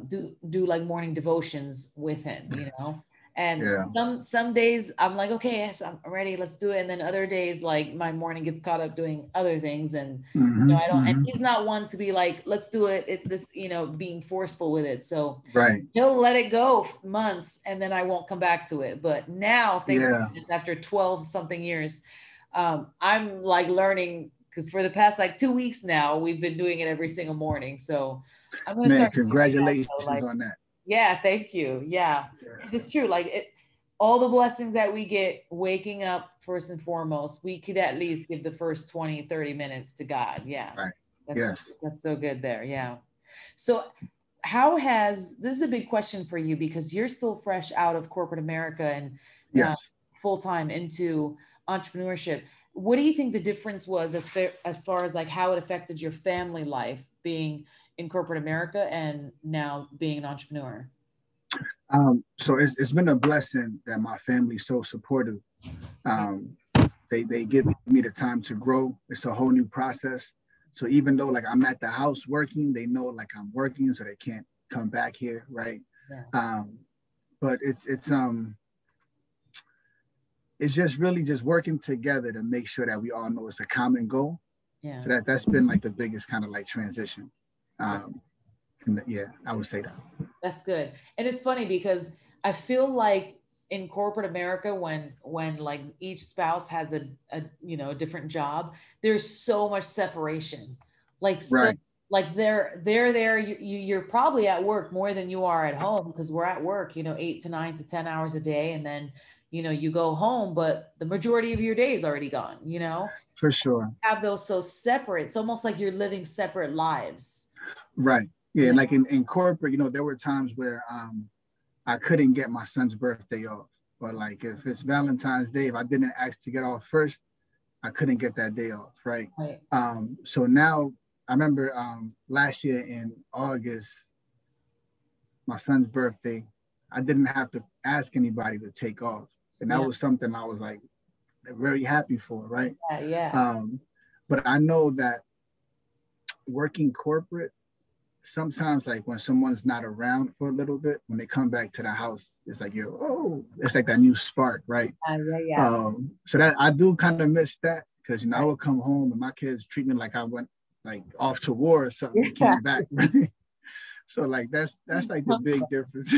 do like morning devotions with him, you know, and some days I'm like, okay, yes, I'm ready, let's do it. And then other days, like my morning gets caught up doing other things, and you know, I don't. And he's not one to be like, let's do it. This, you know, being forceful with it. So he'll let it go months, and then I won't come back to it. But now, after 12 something years, I'm like learning. because for the past like 2 weeks now, we've been doing it every single morning. So I'm going to Man, start. congratulations like, on that. Yeah, thank you. Yeah, because it's true. Like all the blessings that we get waking up first and foremost, we could at least give the first 20, 30 minutes to God. Yeah. Right. That's so good there. Yeah. So this is a big question for you because you're still fresh out of corporate America and yes. Full-time into entrepreneurship. What do you think the difference was as far as like how it affected your family life being in corporate America and now being an entrepreneur? So it's been a blessing that my family's so supportive. They give me the time to grow. It's a whole new process. So even though like I'm at the house working, they know like I'm working, so they can't come back here, right? Yeah. But it's just really just working together to make sure that we all know it's a common goal. Yeah. So that's been like the biggest kind of like transition. Yeah, I would say that. That's good. And it's funny because I feel like in corporate America, when like each spouse has a different job, there's so much separation. Like, so, like they're there, you're probably at work more than you are at home because we're at work, 8 to 9 to 10 hours a day. And then, you go home, but the majority of your day is already gone, For sure. Have those so separate. It's almost like you're living separate lives. Right. Yeah. Like in corporate, there were times where I couldn't get my son's birthday off. But like if it's Valentine's Day, if I didn't ask to get off first, I couldn't get that day off. Right. So now I remember last year in August, my son's birthday, I didn't have to ask anybody to take off. And that was something I was like very happy for, right? Yeah. But I know that working corporate, sometimes like when someone's not around for a little bit, when they come back to the house, it's like it's like that new spark, right? Yeah. So that I do kind of miss that because I would come home and my kids treat me like I went like off to war or something and came back, right? So like that's like the big difference.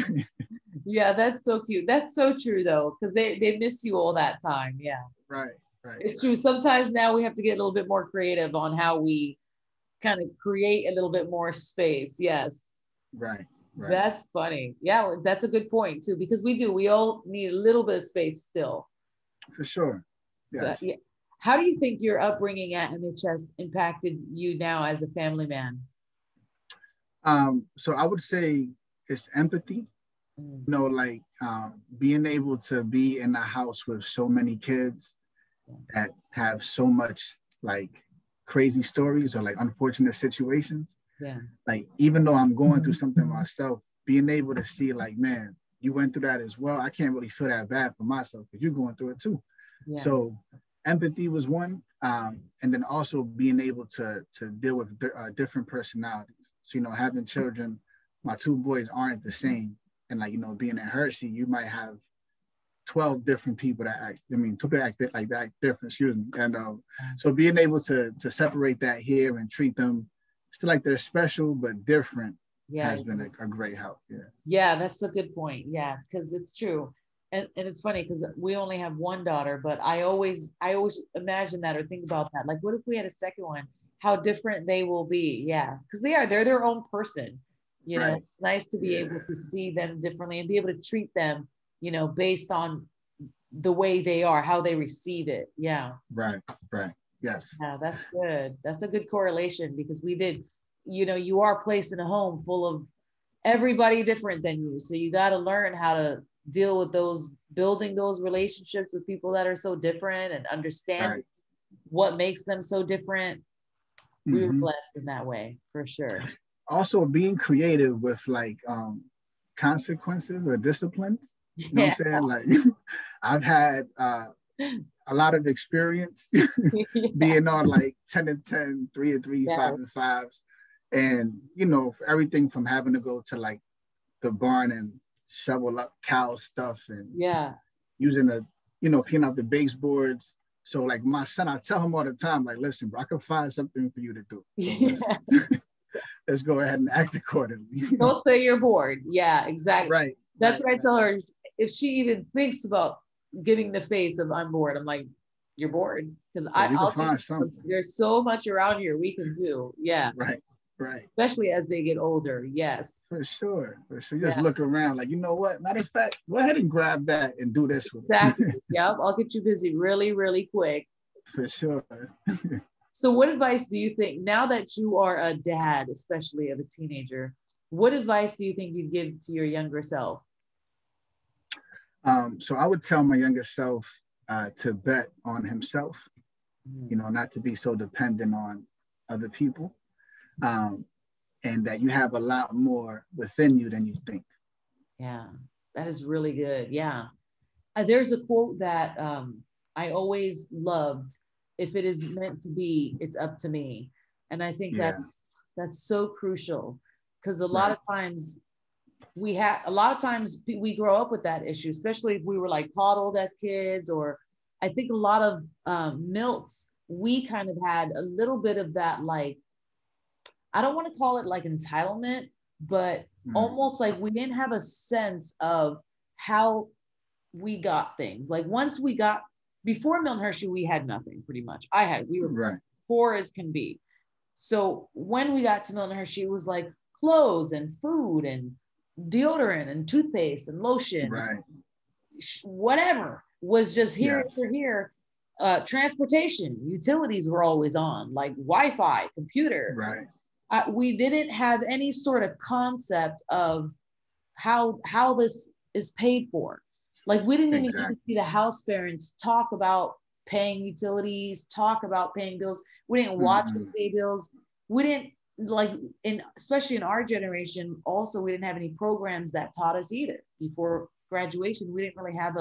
Yeah, that's so cute. That's so true though, because they miss you all that time. Yeah. Right. It's true. Sometimes now we have to get a little bit more creative on how we kind of create a little bit more space. Yes. Right. That's funny. Yeah, that's a good point too, because we all need a little bit of space still. For sure. Yes. Yeah. How do you think your upbringing at MHS impacted you now as a family man? So I would say it's empathy. Like being able to be in a house with so many kids that have so much like crazy stories or like unfortunate situations. Yeah. Like even though I'm going through something myself, being able to see like, man, you went through that as well. I can't really feel that bad for myself because you're going through it too. Yeah. So empathy was one. And then also being able to deal with different personalities. So, having children, my two boys aren't the same. And like, being in Hershey, you might have 12 different people that act different, excuse me. And so being able to separate that here and treat them still like they're special, but different has been a great help. Yeah. Yeah, that's a good point. Yeah, because it's true. And it's funny because we only have one daughter, but I always imagine that or think about that. Like, what if we had a second one? How different they will be. Yeah, because they're their own person. It's nice to be able to see them differently and be able to treat them, based on the way they are, how they receive it. Yeah. Right. Yes. Yeah, that's good. That's a good correlation because we did, you are placed in a home full of everybody different than you. So you got to learn how to deal with building those relationships with people that are so different and understand what makes them so different. We were blessed in that way, for sure. Also being creative with like consequences or disciplines. You know what I'm saying? Like I've had a lot of experience being on like 10 and 10, 3 and 3, 5 and 5s. And, for everything from having to go to like the barn and shovel up cow stuff and using clean out the baseboards. So like my son, I tell him all the time, like, listen, bro, I can find something for you to do. So let's go ahead and act accordingly. Don't say you're bored. Yeah, exactly. Right. That's what I tell her. If she even thinks about giving the face of I'm bored, I'm like, you're bored. Because we can find something. There's so much around here we can do. Yeah. Right. Especially as they get older. Yes. For sure. Just look around like, you know what? Matter of fact, go ahead and grab that and do this with exactly. Yep. I'll get you busy really, really quick. For sure. So what advice do you think, now that you are a dad, especially of a teenager, what advice do you think you'd give to your younger self? So I would tell my younger self to bet on himself, not to be so dependent on other people, and that you have a lot more within you than you think. Yeah, that is really good. Yeah. There's a quote that I always loved: if it is meant to be, it's up to me. And I think that's so crucial, because a lot of times we grow up with that issue, especially if we were like coddled as kids, or I think a lot of Milts, we kind of had a little bit of that, like, I don't want to call it like entitlement, but almost like we didn't have a sense of how we got things. Like before Milt Hershey, we had nothing pretty much. We were poor as can be. So when we got to Milt Hershey, it was like clothes and food and deodorant and toothpaste and lotion, whatever was just here. Transportation, utilities were always on, like Wi-Fi, computer. We didn't have any sort of concept of how this is paid for. Like we didn't even get to see the house parents talk about paying utilities, talk about paying bills. We didn't watch them pay bills. We didn't, like, especially in our generation, also, we didn't have any programs that taught us either. Before graduation, we didn't really have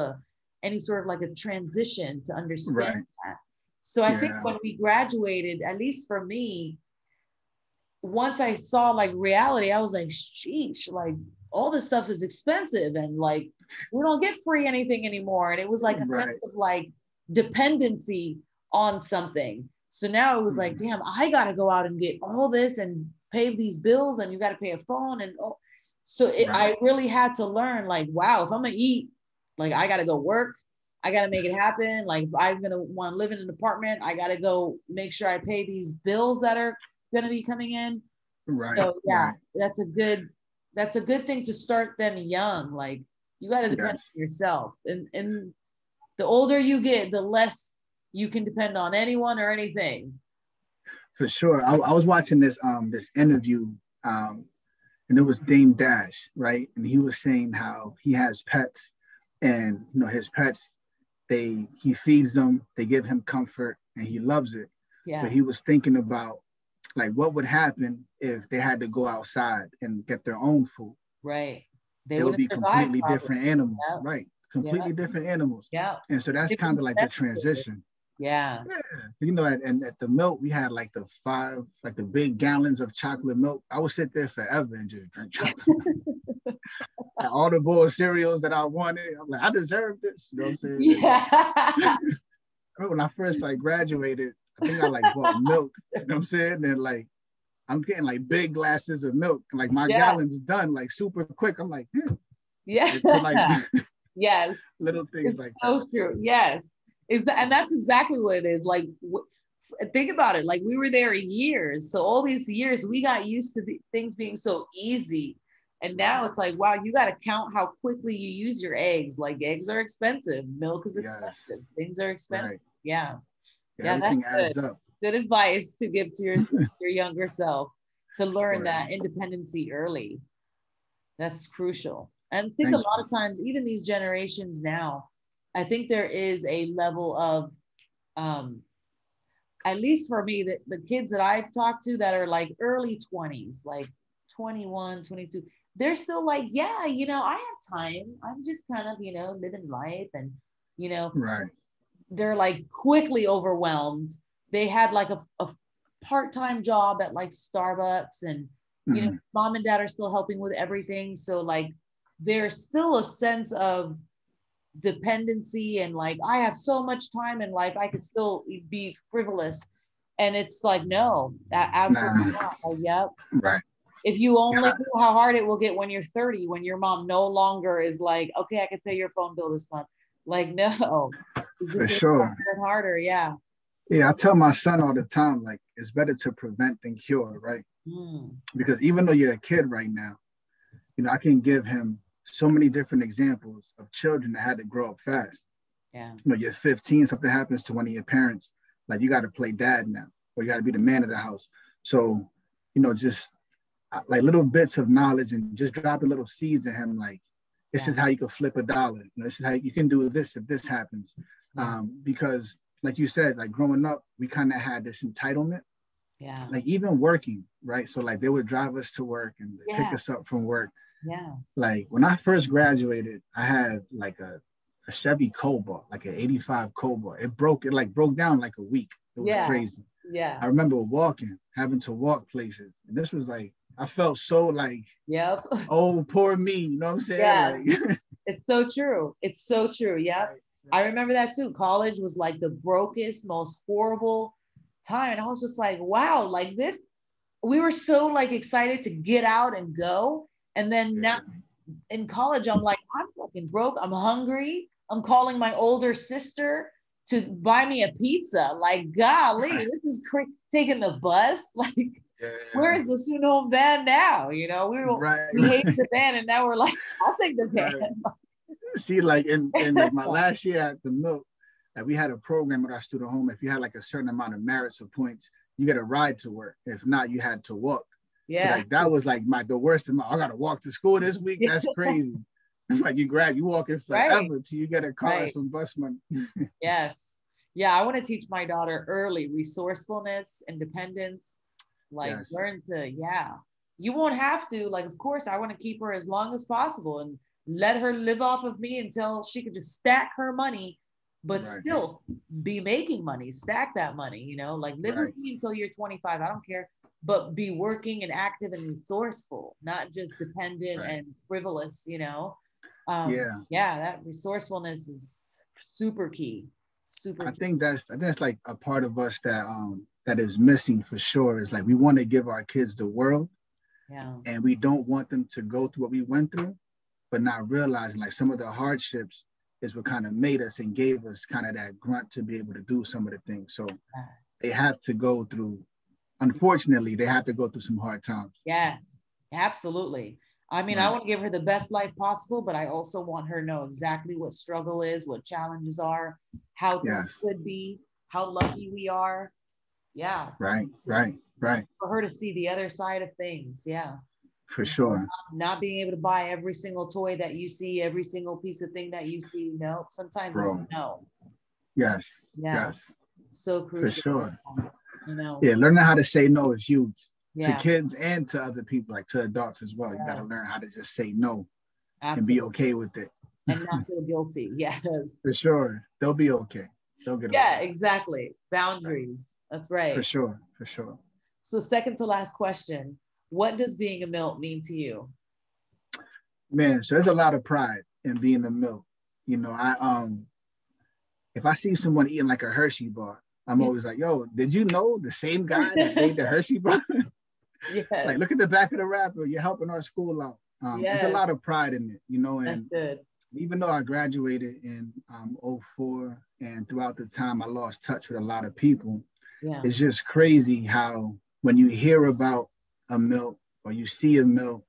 any sort of like a transition to understand that. So I think when we graduated, at least for me, once I saw like reality, I was like, sheesh, like all this stuff is expensive, and like we don't get free anything anymore. And it was like a sense of like dependency on something. So now it was like, damn, I got to go out and get all this and pay these bills, and you got to pay a phone. And I really had to learn, like, wow, if I'm going to eat, like, I got to go work. I got to make it happen. Like, if I'm going to want to live in an apartment, I got to go make sure I pay these bills that are going to be coming in. So that's a good thing to start them young. Like, you got to depend on yourself. And the older you get, the less you can depend on anyone or anything. For sure. I was watching this interview, and it was Dame Dash, right? And he was saying how he has pets, and his pets, he feeds them, they give him comfort, and he loves it. Yeah. But he was thinking about, like, what would happen if they had to go outside and get their own food? Right. They would be completely different animals, right? Completely different animals. Yeah. And so that's kind of like the transition. Yeah. And at the milk, we had like the big gallons of chocolate milk. I would sit there forever and just drink chocolate. All the bowl of cereals that I wanted, I'm like, I deserve this. You know what I'm saying? Yeah. I remember when I first graduated, I think I bought milk. You know what I'm saying? And I'm getting big glasses of milk. Like my gallons done super quick. I'm like, yeah. So yes. Little things it's like so that. True. Yes. And that's exactly what it is. Like, think about it. Like, we were there years. So all these years we got used to things being so easy. And now it's like, wow, you got to count how quickly you use your eggs. Like, eggs are expensive. Milk is expensive. Things are expensive. Right. Yeah. Yeah, that's adds up. Good advice to give to your younger self, to learn that independency early. That's crucial. And I think a lot of times, even these generations now, I think there is a level of, at least for me, the kids that I've talked to that are early 20s, 21, 22, they're still yeah, I have time. I'm just kind of, living life. And, right. They're quickly overwhelmed. They had a part-time job at Starbucks, and, mom and dad are still helping with everything. So there's still a sense of dependency, and I have so much time in life, I could still be frivolous. And it's no, absolutely not. Yep. Right. If you only knew how hard it will get when you're 30, when your mom no longer is okay, I can pay your phone bill this month. No. For sure. harder. Yeah. Yeah, I tell my son all the time, like, it's better to prevent than cure, right? Because even though you're a kid right now, you know, I can give him so many different examples of children that had to grow up fast. Yeah. You know, you're 15, something happens to one of your parents, like you got to play dad now, or you got to be the man of the house. So, you know, just like little bits of knowledge and just dropping little seeds in him, like, this is how you can flip a dollar. You know, this is how you can do this if this happens. Because like you said, like growing up, we kind of had this entitlement. Yeah. Like even working, right? So like they would drive us to work and pick us up from work. Yeah. Like when I first graduated, I had like a Chevy Cobalt, like an 85 Cobalt. It broke down like a week. It was crazy. Yeah. I remember having to walk places. And this was like, I felt so like, oh, poor me. You know what I'm saying? Yeah. Like, it's so true. It's so true. Yeah. I remember that too. College was like the brokest, most horrible time. And I was just like, wow, like this, we were so like excited to get out and go. And then now in college, I'm like, I'm fucking broke. I'm hungry. I'm calling my older sister to buy me a pizza. Like, golly, this is crazy. Taking the bus. Like, where's the soon home van now? You know, we hated the van and now we're like, I'll take the van. See, like in like my last year at the Milt, like we had a program at our student home. If you had like a certain amount of merits or points, you get a ride to work. If not, you had to walk. Yeah. So like that was like the worst amount. I gotta walk to school this week. That's crazy. Like you walking forever till you get a car or some bus money. Yes. Yeah, I want to teach my daughter early resourcefulness, independence, like learn to, you won't have to, like, of course, I want to keep her as long as possible and let her live off of me until she could just stack her money, but still be making money, stack that money, you know, like live with me until you're 25. I don't care, but be working and active and resourceful, not just dependent and frivolous, you know? That resourcefulness is super key. I think that's like a part of us that is missing for sure. Is like we want to give our kids the world, and we don't want them to go through what we went through, but not realizing like some of the hardships is what kind of made us and gave us kind of that grunt to be able to do some of the things. So they have to go through. Unfortunately, they have to go through some hard times. Yes, absolutely. I mean, I want to give her the best life possible, but I also want her to know exactly what struggle is, what challenges are, how things could be, how lucky we are. Yeah. Right. For her to see the other side of things. Yeah. For sure. Not being able to buy every single toy that you see, every single piece of thing that you see. No, sometimes it's no. Yes. Yeah. Yes. So crucial. For sure. You know. Yeah, learning how to say no is huge. To kids and to other people, like to adults as well. You got to learn how to just say no and be okay with it. And not feel guilty. Yes. For sure. They'll be okay. They'll get okay. Yeah, exactly. Boundaries. That's right. For sure. So second to last question, what does being a Milt mean to you? Man, so there's a lot of pride in being a Milt. You know, if I see someone eating like a Hershey bar, I'm always like, yo, did you know the same guy that made the Hershey bar? Like, look at the back of the wrapper. You're helping our school out. There's a lot of pride in it, you know, and even though I graduated in 2004 and throughout the time I lost touch with a lot of people, it's just crazy how when you hear about a Milt or you see a Milt,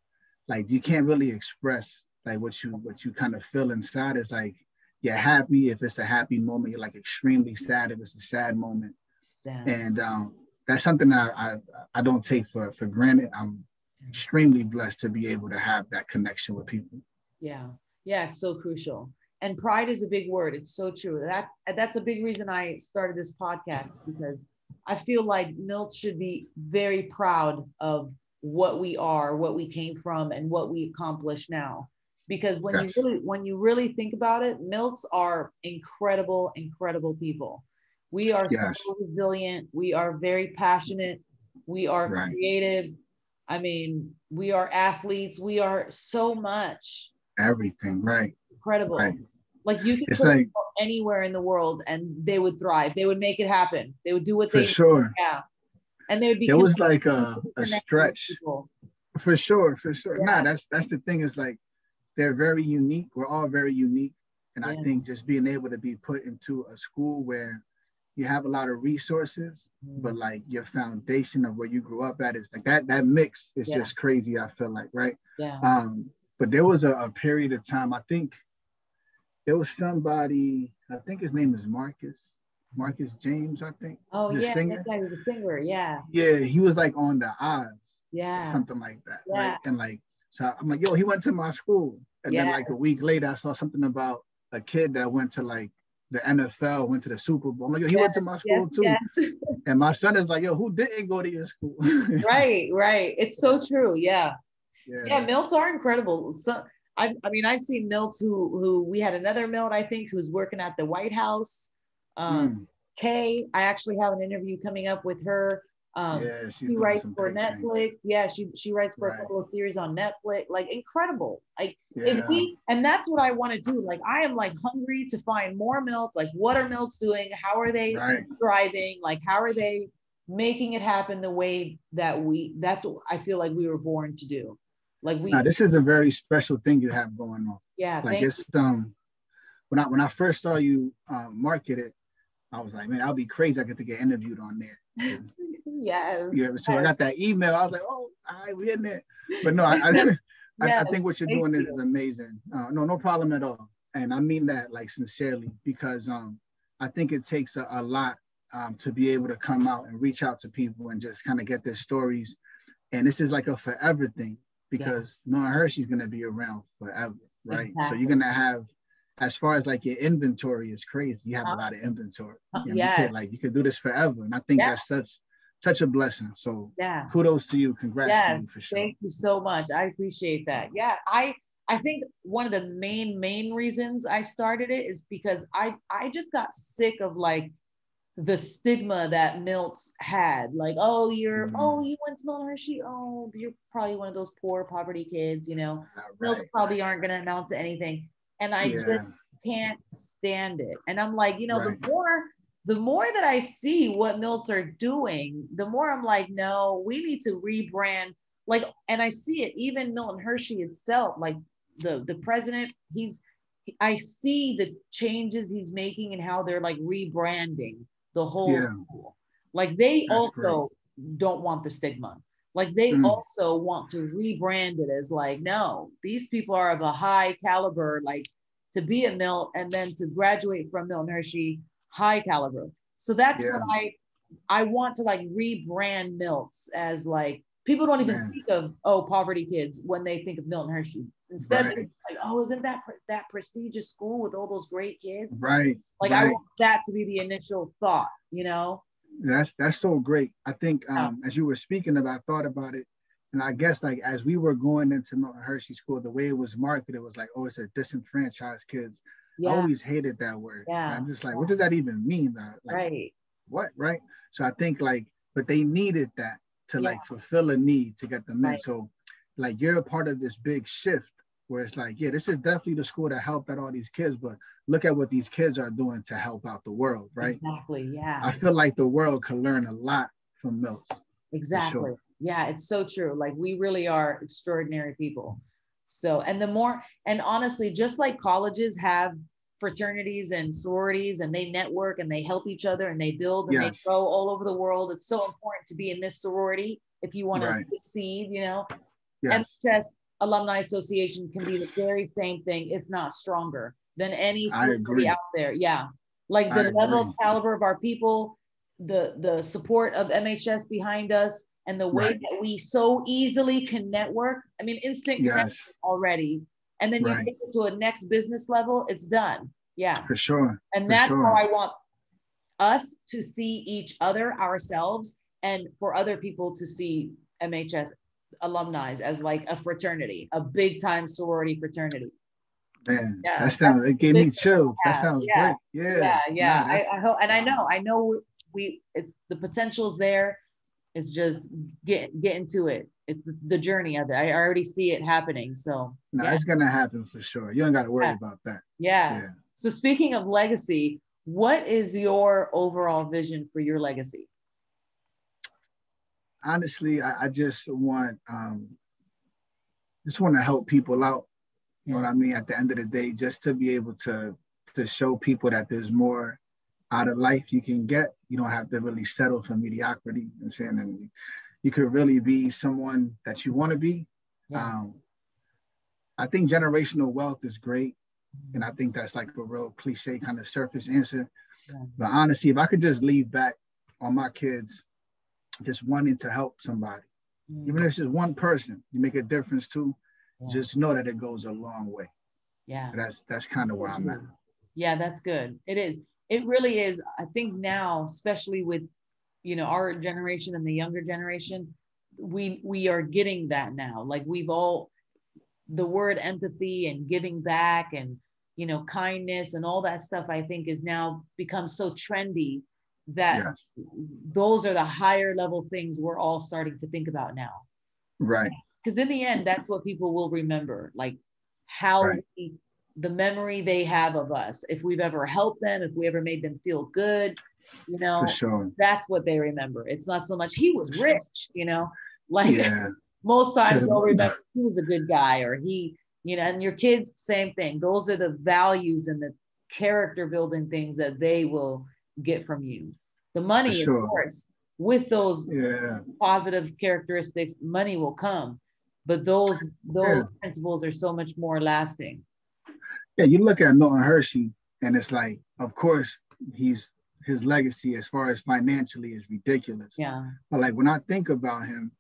like you can't really express like what you kind of feel inside. It's like you're happy if it's a happy moment. You're like extremely sad if it's a sad moment. And that's something I don't take for granted. I'm extremely blessed to be able to have that connection with people. Yeah, it's so crucial. And pride is a big word. It's so true. That's a big reason I started this podcast, because I feel like Milt should be very proud of what we are, what we came from, and what we accomplish now. Because when you really think about it, Milts are incredible, incredible people. We are so resilient. We are very passionate. We are creative. I mean, we are athletes. We are so much. Everything, right. Incredible. Right. Like you could put them anywhere in the world and they would thrive. They would make it happen. They would do what they do. For sure. Yeah. And they would be. It was like a stretch. For sure. Yeah. Nah, that's the thing, is like they're very unique. We're all very unique. And I think just being able to be put into a school where you have a lot of resources, but like your foundation of where you grew up at is like that mix is just crazy, I feel like, right? Yeah. But there was a period of time, I think there was somebody, I think his name is Marcus James, I think. Oh, the yeah, singer. that guy was a singer, yeah. Yeah, he was like on the odds, yeah, something like that, yeah. right? And like, so I'm like, yo, he went to my school. And then like a week later, I saw something about a kid that went to like the NFL, went to the Super Bowl. I'm like, yo, he went to my school too. And my son is like, yo, who didn't go to your school? Right. It's so true. Yeah. Milts are incredible. So I mean, I've seen Milts who we had another Milt, I think, who's working at the White House. Kay, I actually have an interview coming up with her. She writes for Netflix. Things. Yeah, she writes for a couple of series on Netflix. Like incredible. Like and that's what I want to do. Like I am like hungry to find more Milts. Like what are Milts doing? How are they thriving? Like how are they making it happen the way that that's what I feel like we were born to do. Like now, this is a very special thing you have going on. Yeah. Like it's when I first saw you market it, I was like, man, I'll be crazy. I get to get interviewed on there. So I got that email. I was like, oh, all right, we in there. But no, I think what you're doing is amazing. No problem at all. And I mean that like sincerely, because I think it takes a lot to be able to come out and reach out to people and just kind of get their stories. And this is like a forever thing, because Milton Hershey's going to be around forever, right? Exactly. So you're going to have, as far as like your inventory is crazy. You have a lot of inventory. You could do this forever. And I think that's such a blessing. So kudos to you. Congrats to you for sure. Thank you so much. I appreciate that. Yeah. I think one of the main reasons I started it is because I just got sick of like the stigma that Milts had. Like, oh, you went to Milt Hershey. Oh, you're probably one of those poor poverty kids, you know. Milts probably aren't going to amount to anything. And I just can't stand it. And I'm like, you know, the more that I see what Milts are doing, the more I'm like, no, we need to rebrand. Like, and I see it, even Milton Hershey itself, like the president, I see the changes he's making and how they're like rebranding the whole school. Like they also don't want the stigma. Like they also want to rebrand it as like, no, these people are of a high caliber, like to be a Milt and then to graduate from Milton Hershey, high caliber. So that's what I want to like rebrand Milts as like, people don't even think of, poverty kids when they think of Milton Hershey. Instead, they're like, oh, isn't that prestigious school with all those great kids? Right. Like I want that to be the initial thought, you know? That's so great. I think as you were speaking about, I thought about it. And I guess like as we were going into Milton Hershey School, the way it was marketed was like, oh, it's a disenfranchised kids. I always hated that word. Yeah. I'm just like, what does that even mean? Like, what? Right. So I think like, but they needed that to like fulfill a need to get them in. So like you're a part of this big shift where it's like, this is definitely the school that helped out all these kids, but look at what these kids are doing to help out the world, right? Exactly, yeah. I feel like the world could learn a lot from Milts. Exactly. Sure. Yeah, it's so true. Like we really are extraordinary people. So, and honestly, just like colleges have fraternities and sororities and they network and they help each other and they build and they grow all over the world. It's so important to be in this sorority if you want to succeed, you know. MHS Alumni Association can be the very same thing, if not stronger than any sorority out there. Yeah. Like the level of caliber of our people, the support of MHS behind us, and the way that we so easily can network. I mean, instant connection already. And then you take it to a next business level, it's done. Yeah. For sure. And that's how I want us to see each other, ourselves, and for other people to see MHS alumni as like a fraternity, a big time sorority fraternity. Man, it gave me chills. That sounds great. Yeah. I hope, and I know it's the potential's there. It's just get into it. It's the journey of it. I already see it happening. So it's gonna happen for sure. You don't got to worry about that. Yeah. So speaking of legacy, what is your overall vision for your legacy? Honestly, I just want to help people out. You know what I mean? At the end of the day, just to be able to show people that there's more out of life you can get. You don't have to really settle for mediocrity. You know what I'm saying? And you could really be someone that you want to be. Yeah. I think generational wealth is great. And I think that's like a real cliche kind of surface answer. Yeah. But honestly, if I could just leave back on my kids, just wanting to help somebody, even if it's just one person, you make a difference too. Yeah. Just know that it goes a long way. Yeah. So that's kind of where I'm at. Yeah, that's good. It is. It really is. I think now, especially with, you know, our generation and the younger generation, we are getting that now. Like we've all, the word empathy and giving back and, you know, kindness and all that stuff, I think is now become so trendy that yes. Those are the higher level things we're all starting to think about now. Right. Because in the end, that's what people will remember, like how right. The memory they have of us, if we've ever helped them, if we ever made them feel good, you know, for sure. That's what they remember. It's not so much he was rich, you know, like yeah. most times they'll remember he was a good guy or he, you know, and your kids, same thing. Those are the values and the character building things that they will get from you. The money, sure. of course, with those positive characteristics, money will come, but those principles are so much more lasting. Yeah, you look at Milton Hershey, and it's like, of course, his legacy as far as financially is ridiculous. Yeah. But like when I think about him,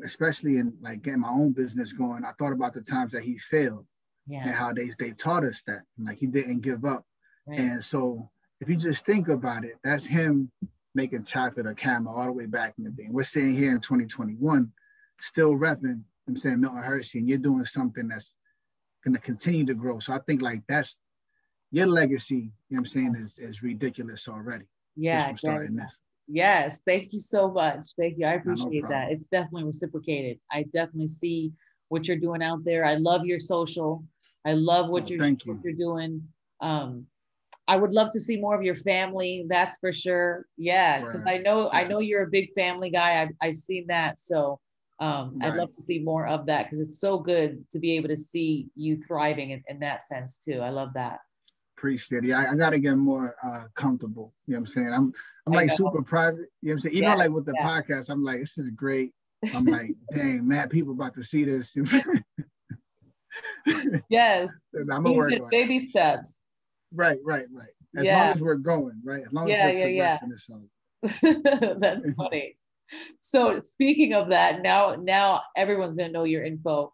especially in like getting my own business going, I thought about the times that he failed and how they taught us that, like he didn't give up. Right. And so if you just think about it, that's him making chocolate or caramel all the way back in the day. And we're sitting here in 2021, still repping, I'm saying Milton Hershey, and you're doing something that's going to continue to grow. So I think like that's your legacy, you know what I'm saying, is ridiculous already. Yeah. Starting this. Yes. Thank you so much. Thank you. I appreciate that. It's definitely reciprocated. I definitely see what you're doing out there. I love your social. I love what you're doing. I would love to see more of your family. That's for sure. Yeah. Because I know you're a big family guy. I've seen that. So I'd love to see more of that because it's so good to be able to see you thriving in that sense too. I love that. Appreciate it. I got to get more comfortable. You know what I'm saying? I'm like super private. You know what I'm saying? Even like with the podcast, I'm like, this is great. I'm like, dang, man, people about to see this. You know what I'm saying? Yes. I'm gonna work on baby steps. Right. As long as we're going, right? As long as we're progressing That's funny. So speaking of that, now everyone's gonna know your info.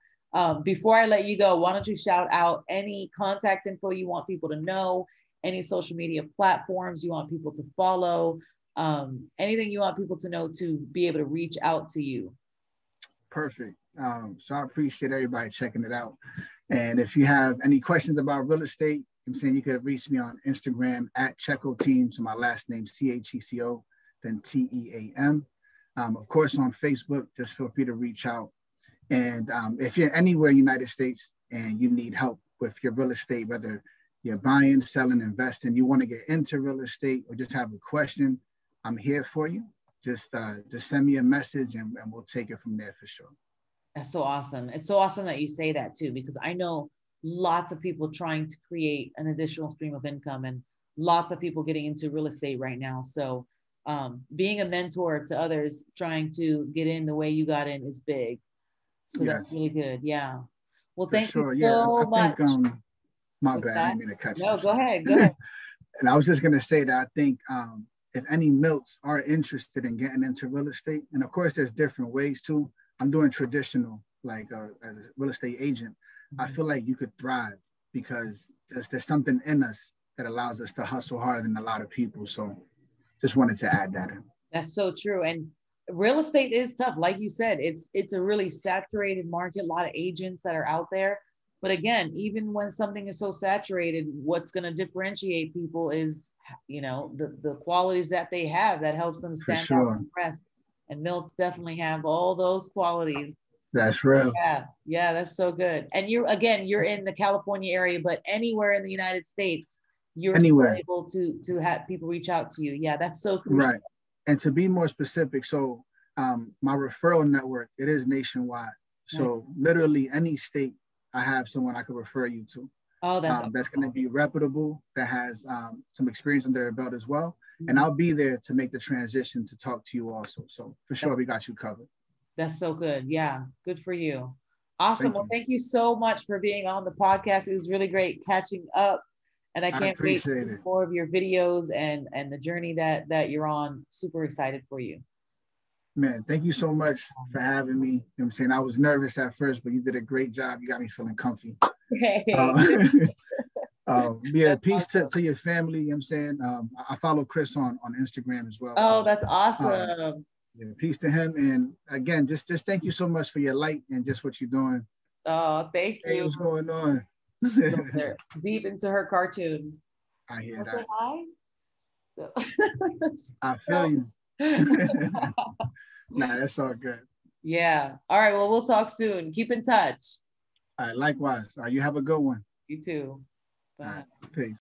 Before I let you go, why don't you shout out any contact info you want people to know, any social media platforms you want people to follow, anything you want people to know to be able to reach out to you. Perfect. So I appreciate everybody checking it out. And if you have any questions about real estate, I'm saying you could reach me on Instagram at Checo Team. So my last name, CHECO, then TEAM. Of course, on Facebook, just feel free to reach out. And if you're anywhere in the United States and you need help with your real estate, whether you're buying, selling, investing, you want to get into real estate or just have a question, I'm here for you. Just send me a message and we'll take it from there for sure. That's so awesome. It's so awesome that you say that too, because I know lots of people trying to create an additional stream of income and lots of people getting into real estate right now. So being a mentor to others trying to get in the way you got in is big. So that's really good. Yeah. Well, thank you so much. My bad. I didn't mean to cut you. No, go ahead. Go ahead. And I was just going to say that I think if any Milts are interested in getting into real estate, and of course there's different ways too. I'm doing traditional, like as a real estate agent. I feel like you could thrive because there's something in us that allows us to hustle harder than a lot of people. So just wanted to add that in. That's so true. And real estate is tough. Like you said, it's a really saturated market, a lot of agents that are out there. But again, even when something is so saturated, what's going to differentiate people is, you know, the qualities that they have that helps them stand out from the rest. And Milts definitely have all those qualities. That's real. Yeah, that's so good. And you're in the California area, but anywhere in the United States, you're still able to have people reach out to you. Yeah, that's so crucial. Right. And to be more specific, so my referral network, it is nationwide. So literally any state, I have someone I could refer you to. Oh, that's going to be reputable, that has some experience under their belt as well. And I'll be there to make the transition to talk to you also. So for sure, we got you covered. That's so good. Yeah. Good for you. Awesome. Thank you so much for being on the podcast. It was really great catching up. And I can't wait to see more of your videos and the journey that you're on. Super excited for you. Man, thank you so much for having me. You know what I'm saying? I was nervous at first, but you did a great job. You got me feeling comfy. Yeah, peace to your family. You know what I'm saying? I follow Chris on Instagram as well. Oh, so, that's awesome. Yeah, peace to him. And again, just thank you so much for your light and just what you're doing. Oh, thank you. Hey, what's going on? Deep into her cartoons. I hear that. Hi. I feel you. Nah, that's all good. Yeah. All right. Well, we'll talk soon. Keep in touch. All right. Likewise. All right, you have a good one. You too. Bye. All right, peace.